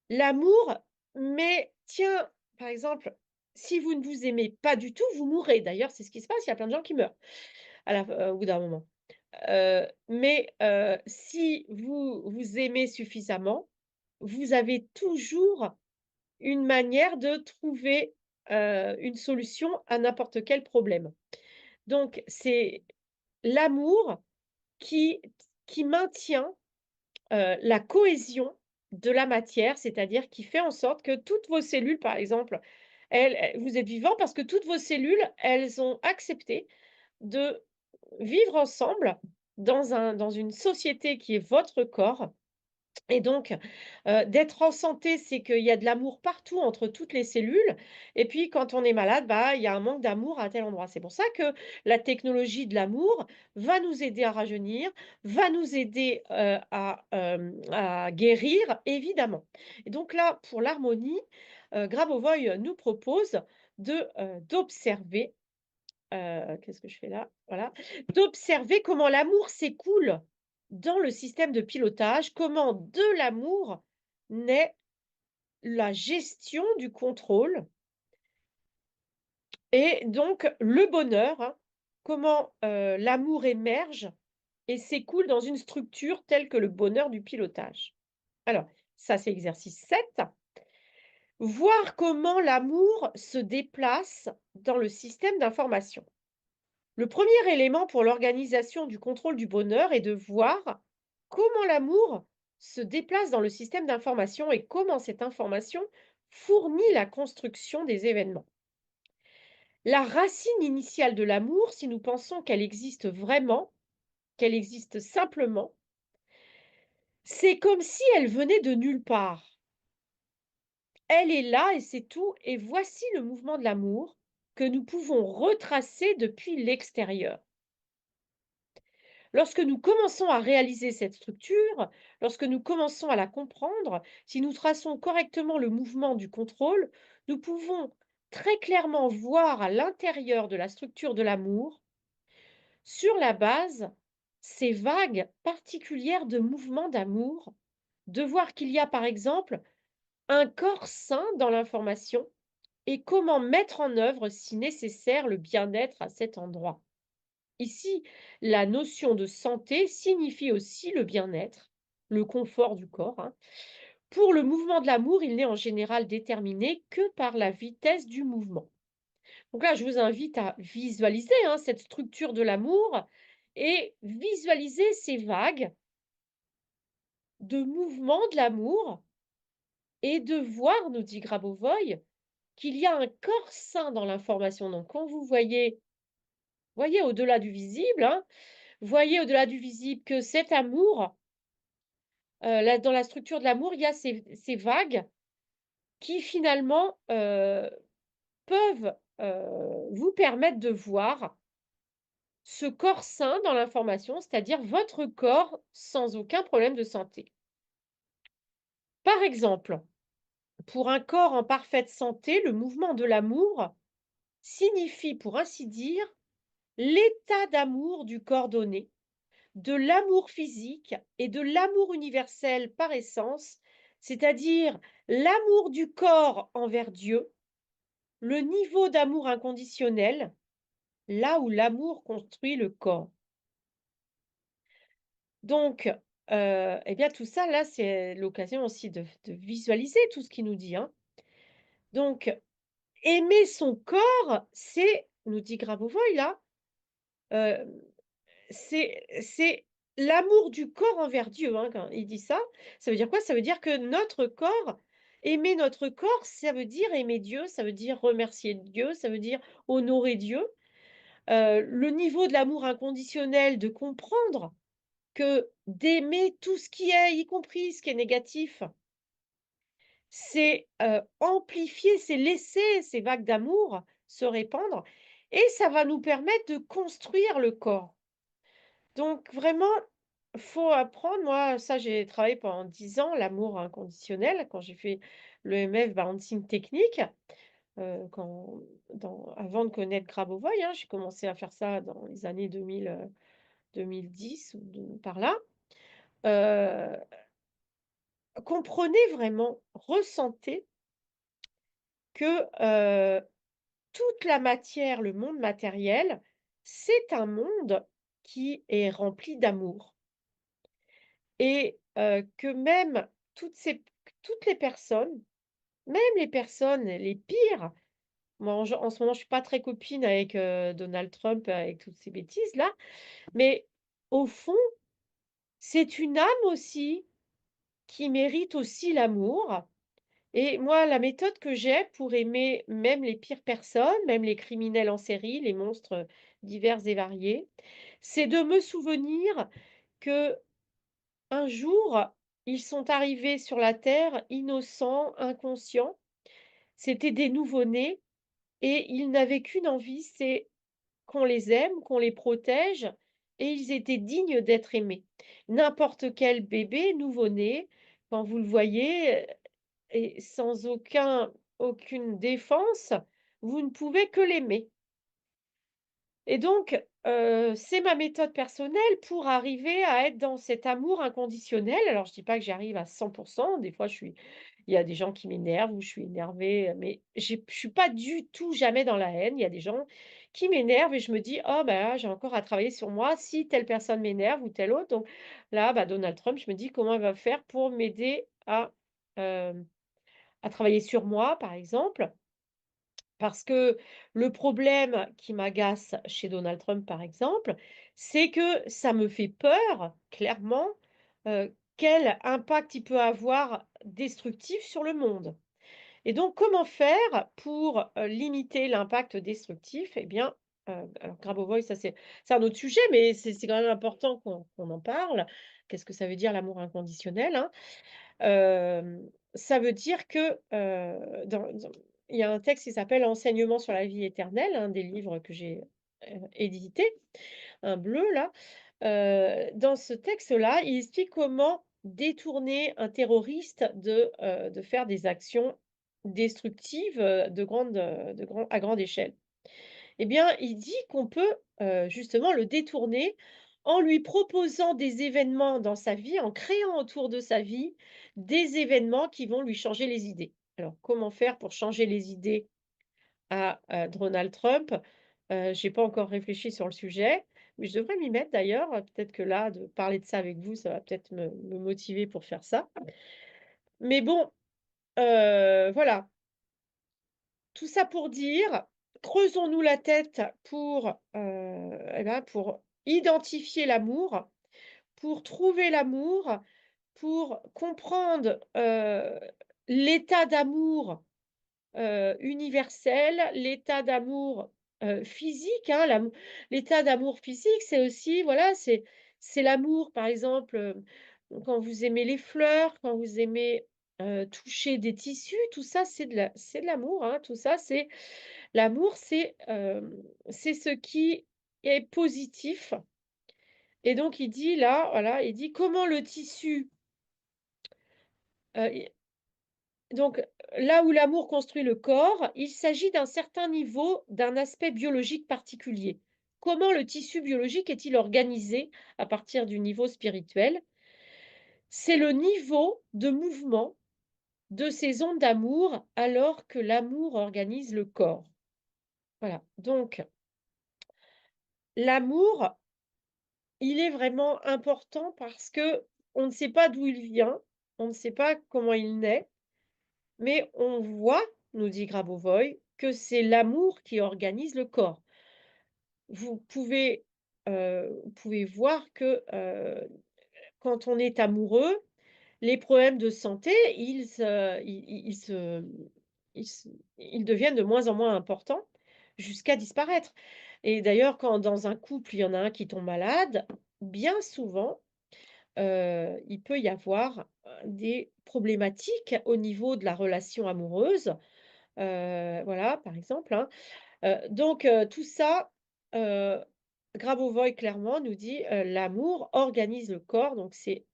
L'amour, mais tiens, par exemple, si vous ne vous aimez pas du tout, vous mourrez. D'ailleurs, c'est ce qui se passe, il y a plein de gens qui meurent au bout d'un moment. Si vous vous aimez suffisamment, vous avez toujours une manière de trouver, une solution à n'importe quel problème. Donc c'est l'amour qui qui maintient, la cohésion de la matière, c'est-à-dire qui fait en sorte que toutes vos cellules, par exemple, vous êtes vivant parce que toutes vos cellules, elles ont accepté de vivre ensemble dans une société qui est votre corps et donc, d'être en santé, c'est qu'il y a de l'amour partout entre toutes les cellules et puis quand on est malade, bah, il y a un manque d'amour à tel endroit. C'est pour ça que la technologie de l'amour va nous aider à rajeunir, va nous aider, à guérir, évidemment. Et donc là, pour l'harmonie, Grabovoi nous propose d'observer, qu'est-ce que je fais là? Voilà. D'observer comment l'amour s'écoule dans le système de pilotage, comment de l'amour naît la gestion du contrôle et donc le bonheur, hein. Comment, l'amour émerge et s'écoule dans une structure telle que le bonheur du pilotage. Alors, ça, c'est exercice 7. Voir comment l'amour se déplace dans le système d'information. Le premier élément pour l'organisation du contrôle du bonheur est de voir comment l'amour se déplace dans le système d'information et comment cette information fournit la construction des événements. La racine initiale de l'amour, si nous pensons qu'elle existe vraiment, qu'elle existe simplement, c'est comme si elle venait de nulle part. Elle est là et c'est tout, et voici le mouvement de l'amour. que nous pouvons retracer depuis l'extérieur. Lorsque nous commençons à réaliser cette structure, lorsque nous commençons à la comprendre, si nous traçons correctement le mouvement du contrôle, nous pouvons très clairement voir à l'intérieur de la structure de l'amour, sur la base, ces vagues particulières de mouvements d'amour, de voir qu'il y a par exemple un corps sain dans l'information et comment mettre en œuvre, si nécessaire, le bien-être à cet endroit. Ici, la notion de santé signifie aussi le bien-être, le confort du corps, hein. Pour le mouvement de l'amour, il n'est en général déterminé que par la vitesse du mouvement. Donc là, je vous invite à visualiser, hein, cette structure de l'amour et visualiser ces vagues de mouvement de l'amour et de voir, nous dit Grabovoi, qu'il y a un corps sain dans l'information. Donc quand vous voyez au-delà du visible, hein, voyez au-delà du visible que cet amour, là, dans la structure de l'amour, il y a ces vagues qui finalement, peuvent, vous permettre de voir ce corps sain dans l'information, c'est-à-dire votre corps sans aucun problème de santé. Par exemple, pour un corps en parfaite santé, le mouvement de l'amour signifie, pour ainsi dire, l'état d'amour du corps donné, de l'amour physique et de l'amour universel par essence, c'est-à-dire l'amour du corps envers Dieu, le niveau d'amour inconditionnel, là où l'amour construit le corps. Donc, eh bien, tout ça, là, c'est l'occasion aussi de visualiser tout ce qu'il nous dit, hein. Donc, aimer son corps, c'est, nous dit Grabovoi là, heu, c'est l'amour du corps envers Dieu, hein, quand il dit ça. Ça veut dire quoi? Ça veut dire que notre corps aimer notre corps, ça veut dire aimer Dieu, ça veut dire remercier Dieu, ça veut dire honorer Dieu. Le niveau de l'amour inconditionnel, de comprendre que d'aimer tout ce qui est, y compris ce qui est négatif, c'est, amplifier, c'est laisser ces vagues d'amour se répandre et ça va nous permettre de construire le corps. Donc vraiment, faut apprendre, moi ça j'ai travaillé pendant 10 ans, l'amour inconditionnel, quand j'ai fait le l'EMF Balancing Technique, quand avant de connaître Grabovoi, hein, j'ai commencé à faire ça dans les années 2010 ou par là. Heu, comprenez vraiment, ressentez que, toute la matière, le monde matériel, c'est un monde qui est rempli d'amour et que même toutes les personnes, même les personnes les pires, moi en ce moment je suis pas très copine avec, Donald Trump, avec toutes ces bêtises-là, mais au fond, c'est une âme aussi qui mérite aussi l'amour. Et moi, la méthode que j'ai pour aimer même les pires personnes, même les criminels en série, les monstres divers et variés, c'est de me souvenir que un jour, ils sont arrivés sur la terre innocents, inconscients. C'était des nouveau-nés et ils n'avaient qu'une envie, c'est qu'on les aime, qu'on les protège et ils étaient dignes d'être aimés. N'importe quel bébé nouveau-né, quand vous le voyez, et sans aucune défense, vous ne pouvez que l'aimer. Et donc, c'est ma méthode personnelle pour arriver à être dans cet amour inconditionnel. Alors je dis pas que j'arrive à 100. Des fois il y a des gens qui m'énervent ou je suis énervée, mais je suis pas du tout jamais dans la haine. Il y a des gens qui m'énervent et je me dis: «Oh bah là, j'ai encore à travailler sur moi si telle personne m'énerve ou telle autre». Donc là, bah, Donald Trump, je me dis: «Comment il va faire pour m'aider à travailler sur moi», par exemple, parce que le problème qui m'agace chez Donald Trump, par exemple, c'est que ça me fait peur, clairement, quel impact il peut avoir destructif sur le monde. Et donc comment faire pour, limiter l'impact destructif? Eh bien, alors Grabovoi, ça c'est un autre sujet, mais c'est quand même important qu'on en parle. Qu'est-ce que ça veut dire l'amour inconditionnel, hein? Ça veut dire que, dans il y a un texte qui s'appelle «Enseignement sur la vie éternelle», un des livres que j'ai, édité, un bleu là. Dans ce texte-là, il explique comment détourner un terroriste de faire des actions destructives, à grande échelle. Eh bien, il dit qu'on peut, justement le détourner en lui proposant des événements dans sa vie, en créant autour de sa vie des événements qui vont lui changer les idées. Alors, comment faire pour changer les idées à, Donald Trump? J'ai pas encore réfléchi sur le sujet, mais je devrais m'y mettre d'ailleurs. Peut-être que là, de parler de ça avec vous, ça va peut-être me motiver pour faire ça. Mais bon, voilà, tout ça pour dire, creusons-nous la tête pour identifier l'amour, pour trouver l'amour, pour comprendre, l'état d'amour, universel, l'état d'amour, physique, hein. L'état d'amour physique, c'est aussi, voilà, c'est l'amour, par exemple, quand vous aimez les fleurs, quand vous aimez, toucher des tissus, tout ça, c'est de l'amour, hein. Tout ça, c'est l'amour, c'est ce qui est positif. Et donc il dit là, voilà, il dit: «Comment le tissu», i donc là où l'amour construit le corps, il s'agit d'un certain niveau, d'un aspect biologique particulier. Comment le tissu biologique est-il organisé à partir du niveau spirituel? C'est le niveau de mouvement de ces ondes d'amour alors que l'amour organise le corps. Voilà, donc l'amour, il est vraiment important parce que on ne sait pas d'où il vient, on ne sait pas comment il naît, mais on voit, nous dit Grabovoi, que c'est l'amour qui organise le corps. Vous pouvez voir que, quand on est amoureux, les problèmes de santé, ils deviennent de moins en moins importants jusqu'à disparaître. Et d'ailleurs, quand dans un couple, il y en a un qui tombe malade, bien souvent, il peut y avoir, des problématiques au niveau de la relation amoureuse, voilà, par exemple, hein. Donc tout ça, heu, Grabovoi clairement nous dit, l'amour organise le corps, donc c'est,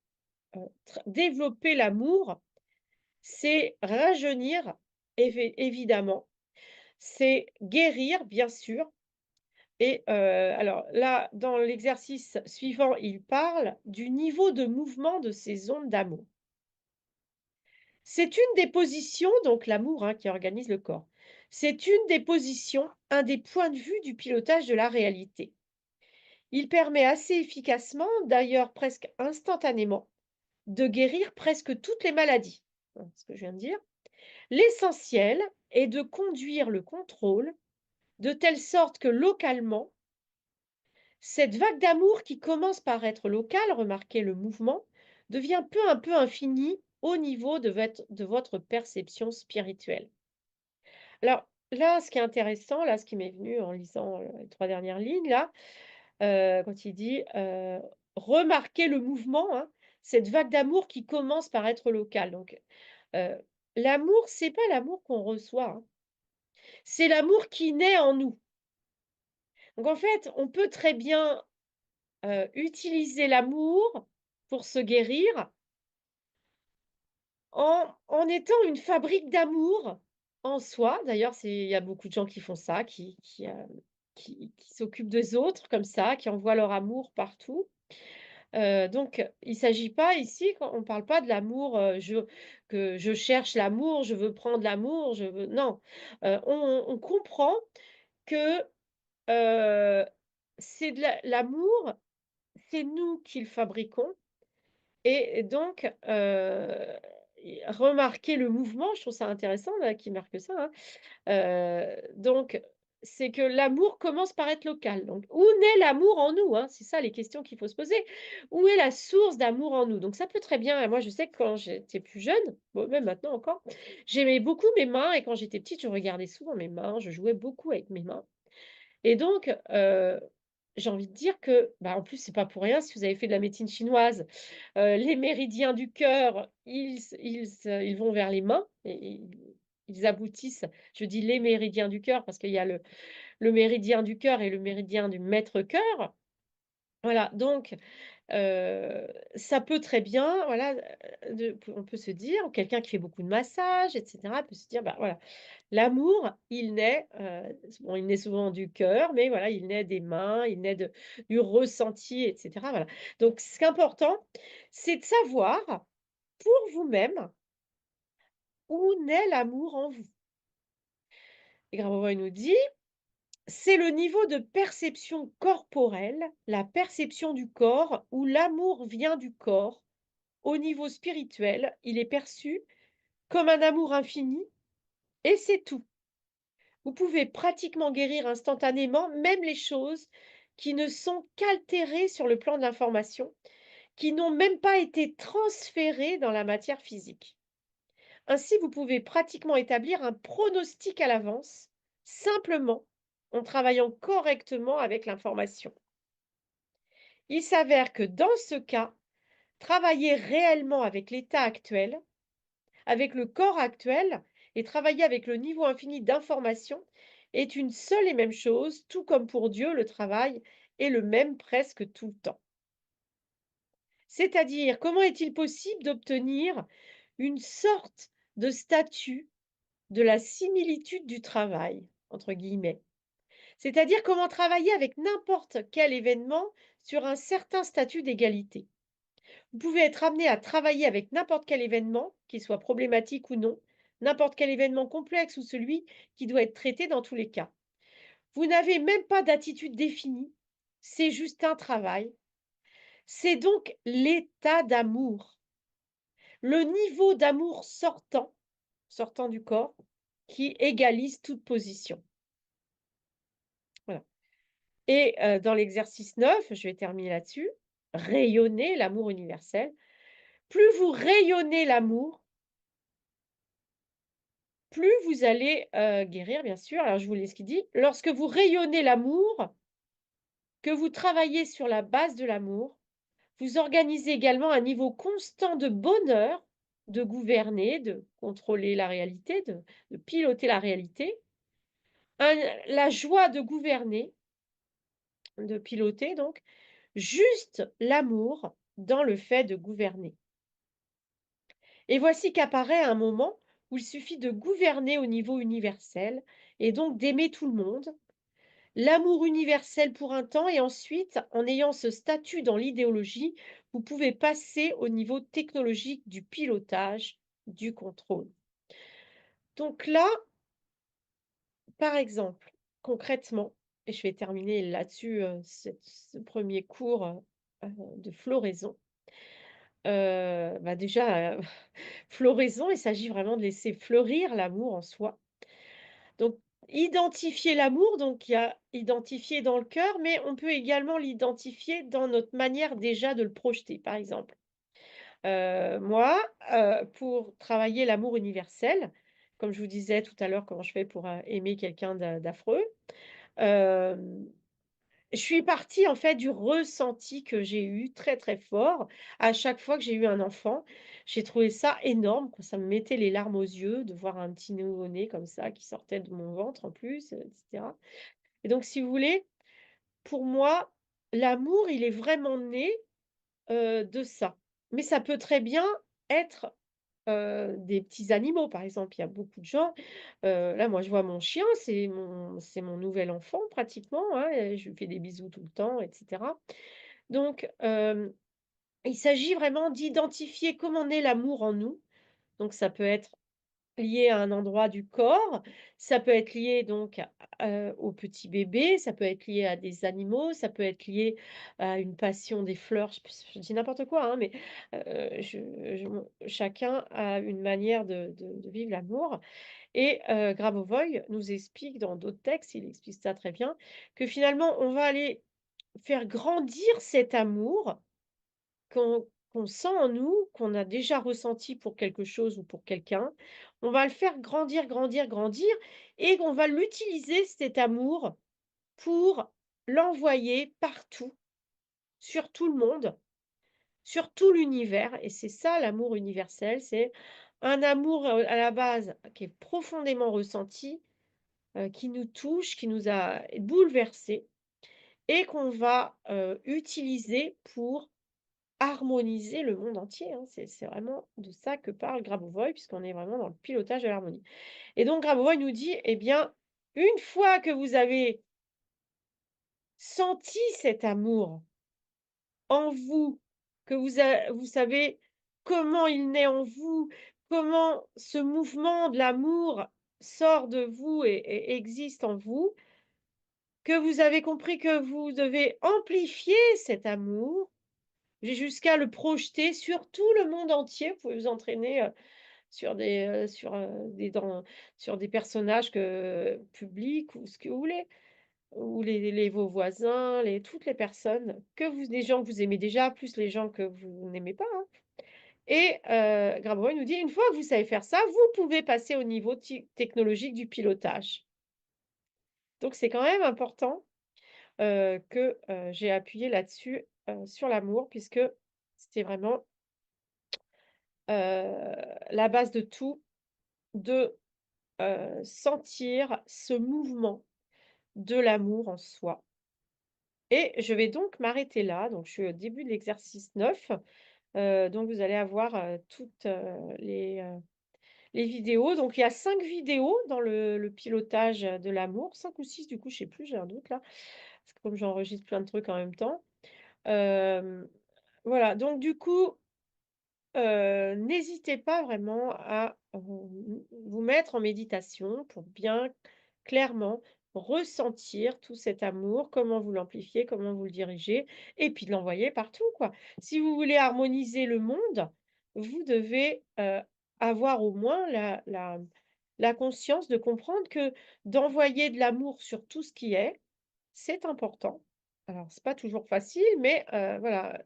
développer l'amour, c'est rajeunir évidemment, c'est guérir bien sûr. Et alors là, dans l'exercice suivant, il parle du niveau de mouvement de ces ondes d'amour. C'est une des positions, donc l'amour, hein, qui organise le corps. C'est une des positions, un des points de vue du pilotage de la réalité. Il permet assez efficacement, d'ailleurs presque instantanément, de guérir presque toutes les maladies. Hein, ce que je viens de dire. L'essentiel est de conduire le contrôle de telle sorte que localement, cette vague d'amour qui commence par être locale, remarquez le mouvement, devient peu à peu infinie au niveau de votre perception spirituelle. Alors là, ce qui est intéressant, là, ce qui m'est venu en lisant, les 3 dernières lignes là, quand il dit, «Remarquez le mouvement, hein, cette vague d'amour qui commence par être locale». Donc, heu, l'amour, c'est pas l'amour qu'on reçoit, hein, c'est l'amour qui naît en nous. Donc en fait, on peut très bien, utiliser l'amour pour se guérir en étant une fabrique d'amour en soi. D'ailleurs, il y a beaucoup de gens qui font ça, qui s'occupent des autres comme ça, qui envoient leur amour partout. Donc il ne s'agit pas ici, quand on ne parle pas de l'amour, que je cherche l'amour, je veux prendre l'amour, je veux non. On comprend que, heu, c'est de l'amour, c'est nous qui le fabriquons. Et donc, et remarquer le mouvement, je trouve ça intéressant là qu'il marque ça, hein. Donc c'est que l'amour commence par être local. Donc où naît l'amour en nous, hein? C'est ça les questions qu'il faut se poser. Où est la source d'amour en nous? Donc ça peut très bien, et moi je sais que quand j'étais plus jeune, bon même maintenant encore, j'aimais beaucoup mes mains, et quand j'étais petite, je regardais souvent mes mains, je jouais beaucoup avec mes mains. Et donc, j'ai envie de dire que, bah, en plus, c'est pas pour rien si vous avez fait de la médecine chinoise, les méridiens du cœur, ils vont vers les mains, et ils aboutissent, je dis les méridiens du cœur parce qu'il y a le méridien du cœur et le méridien du maître-cœur. Voilà, donc ça peut très bien, voilà, on peut se dire, quelqu'un qui fait beaucoup de massages et cetera, peut se dire: «Bah, voilà, l'amour, il naît, bon, il naît souvent du cœur, mais voilà, il naît des mains, il naît du ressenti et cetera», voilà. Donc ce qui est important, c'est de savoir, pour vous-même, où naît l'amour en vous. Et Grabovoi nous dit: «C'est le niveau de perception corporelle, la perception du corps, où l'amour vient du corps. Au niveau spirituel, il est perçu comme un amour infini et c'est tout. Vous pouvez pratiquement guérir instantanément même les choses qui ne sont qu'altérées sur le plan de l'information, qui n'ont même pas été transférées dans la matière physique. Ainsi, vous pouvez pratiquement établir un pronostic à l'avance, simplement en travaillant correctement avec l'information. Il s'avère que dans ce cas, travailler réellement avec l'état actuel, avec le corps actuel et travailler avec le niveau infini d'information est une seule et même chose, tout comme pour Dieu, le travail est le même presque tout le temps. C'est-à-dire, comment est-il possible d'obtenir une sorte de statut de la similitude du travail, entre guillemets? C'est-à-dire comment travailler avec n'importe quel événement sur un certain statut d'égalité. Vous pouvez être amené à travailler avec n'importe quel événement, qu'il soit problématique ou non, n'importe quel événement complexe ou celui qui doit être traité dans tous les cas. Vous n'avez même pas d'attitude définie, c'est juste un travail. C'est donc l'état d'amour, le niveau d'amour sortant du corps, qui égalise toute position. Voilà. Et dans l'exercice 9, je vais terminer là-dessus, rayonner l'amour universel. Plus vous rayonnez l'amour, plus vous allez, guérir bien sûr. Alors je vous lis ce qu'il dit: «Lorsque vous rayonnez l'amour, que vous travaillez sur la base de l'amour, vous organisez également un niveau constant de bonheur, de gouverner, de contrôler la réalité, de piloter la réalité, la joie de gouverner, de piloter donc, juste l'amour dans le fait de gouverner. Et voici qu'apparaît un moment où il suffit de gouverner au niveau universel et donc d'aimer tout le monde, l'amour universel pour un temps et ensuite, en ayant ce statut dans l'idéologie, vous pouvez passer au niveau technologique du pilotage, du contrôle. Donc là, par exemple, concrètement, et je vais terminer là-dessus, ce 1er cours, de floraison. Bah, déjà, floraison, il s'agit vraiment de laisser fleurir l'amour en soi. Donc, identifier l'amour, donc il y a identifier dans le cœur, mais on peut également l'identifier dans notre manière déjà de le projeter. Par exemple, moi, pour travailler l'amour universel, comme je vous disais tout à l'heure, comment je fais pour, aimer quelqu'un d'affreux, hem je suis partie en fait du ressenti que j'ai eu très, très fort à chaque fois que j'ai eu un enfant. J'ai trouvé ça énorme, quoi, ça me mettait les larmes aux yeux de voir un petit nouveau-né comme ça qui sortait de mon ventre en plus, et cetera. Et donc si vous voulez, pour moi, l'amour, il est vraiment né, de ça. Mais ça peut très bien être, des petits animaux, par exemple. Il y a beaucoup de gens, là, moi, je vois mon chien, c'est mon nouvel enfant pratiquement, hein, et je lui fais des bisous tout le temps et cetera. Donc, il s'agit vraiment d'identifier comment naît l'amour en nous. Donc ça peut être lié à un endroit du corps, ça peut être lié donc au petit bébé, ça peut être lié à des animaux, ça peut être lié à une passion des fleurs, je dis n'importe quoi, hein, mais chacun a une manière de vivre l'amour et Grabovoi nous explique dans d'autres textes, il explique ça très bien, que finalement on va aller faire grandir cet amour qu'on sent en nous, qu'on a déjà ressenti pour quelque chose ou pour quelqu'un, on va le faire grandir, grandir, grandir et qu'on va l'utiliser cet amour pour l'envoyer partout, sur tout le monde, sur tout l'univers et c'est ça l'amour universel, c'est un amour, à la base qui est profondément ressenti, qui nous touche, qui nous a bouleversés et qu'on va, utiliser pour harmoniser le monde entier, hein. C'est vraiment de ça que parle Grabovoi, puisqu'on est vraiment dans le pilotage de l'harmonie. Et donc Grabovoi nous dit: «Eh bien, une fois que vous avez senti cet amour en vous, que vous savez comment il naît en vous, comment ce mouvement de l'amour sort de vous et existe en vous, que vous avez compris que vous devez amplifier cet amour jusqu'à le projeter sur tout le monde entier. Vous pouvez vous entraîner, sur des personnages publics ou ce que vous voulez, ou vos voisins, toutes les personnes les gens que vous aimez déjà, plus les gens que vous n'aimez pas, hein. Et Grabovoi nous dit: «Une fois que vous savez faire ça, vous pouvez passer au niveau technologique du pilotage». Donc c'est quand même important, que, j'ai appuyé là-dessus, sur l'amour puisque c'était vraiment, la base de tout, de, sentir ce mouvement de l'amour en soi. Et je vais donc m'arrêter là, donc je suis au début de l'exercice 9, donc vous allez avoir, toutes, les vidéos. Donc il y a 5 vidéos dans le pilotage, de l'amour, 5 ou 6 du coup, je sais plus, j'ai un doute là, parce que comme j'enregistre plein de trucs en même temps. Hem, voilà, donc du coup, n'hésitez pas vraiment à vous mettre en méditation pour bien clairement ressentir tout cet amour, comment vous l'amplifiez, comment vous le dirigez et puis de l'envoyer partout, quoi. Si vous voulez harmoniser le monde, vous devez, avoir au moins la conscience de comprendre que d'envoyer de l'amour sur tout ce qui est, c'est important. Alors c'est pas toujours facile, mais voilà.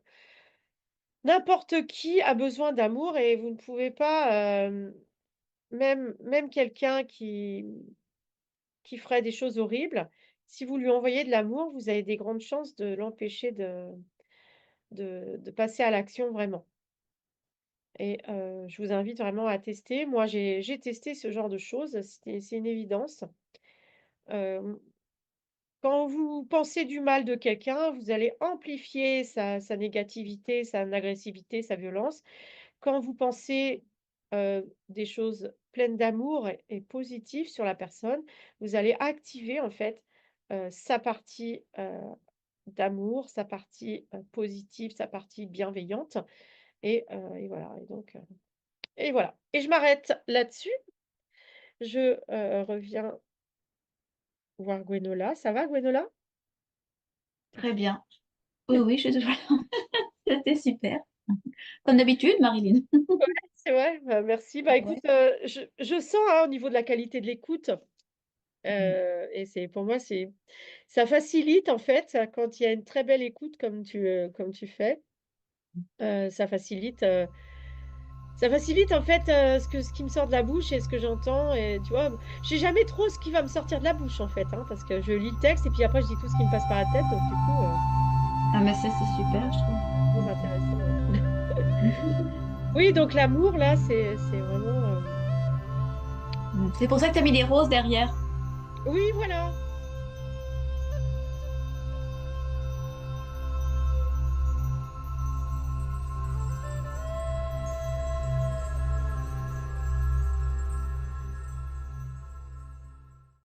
N'importe qui a besoin d'amour et vous ne pouvez pas, même quelqu'un qui ferait des choses horribles, si vous lui envoyez de l'amour, vous avez des grandes chances de l'empêcher de passer à l'action vraiment. Et je vous invite vraiment à tester. Moi, j'ai testé ce genre de choses, c'est une évidence. Hem, Quand vous pensez du mal de quelqu'un, vous allez amplifier sa négativité, son agressivité, sa violence. Quand vous pensez, des choses pleines d'amour et positives sur la personne, vous allez activer en fait, sa partie, d'amour, sa partie, positive, sa partie bienveillante et voilà et voilà et je m'arrête là-dessus. Je, reviens voir Gwenola. Ça va Gwenola? Très bien. Oui, oui, je suis toujours là. C'était super. Comme d'habitude, Marilyn. C'est vrai? Bah, merci. Bah, écoute, Ouais. je sens, hein, au niveau de la qualité de l'écoute, Mm. et c'est pour moi, ça facilite en fait, quand il y a une très belle écoute comme tu fais, ça facilite, en fait, ce qui me sort de la bouche et ce que j'entends et tu vois? Je sais jamais trop ce qui va me sortir de la bouche en fait, hein, parce que je lis le texte et puis après je dis tout ce qui me passe par la tête donc du coup, Ah, mais ça, c'est super, je trouve. toujours intéressant, ouais. Oui, donc l'amour là, c'est vraiment, C'est pour ça que tu as mis des roses derrière. oui voilà,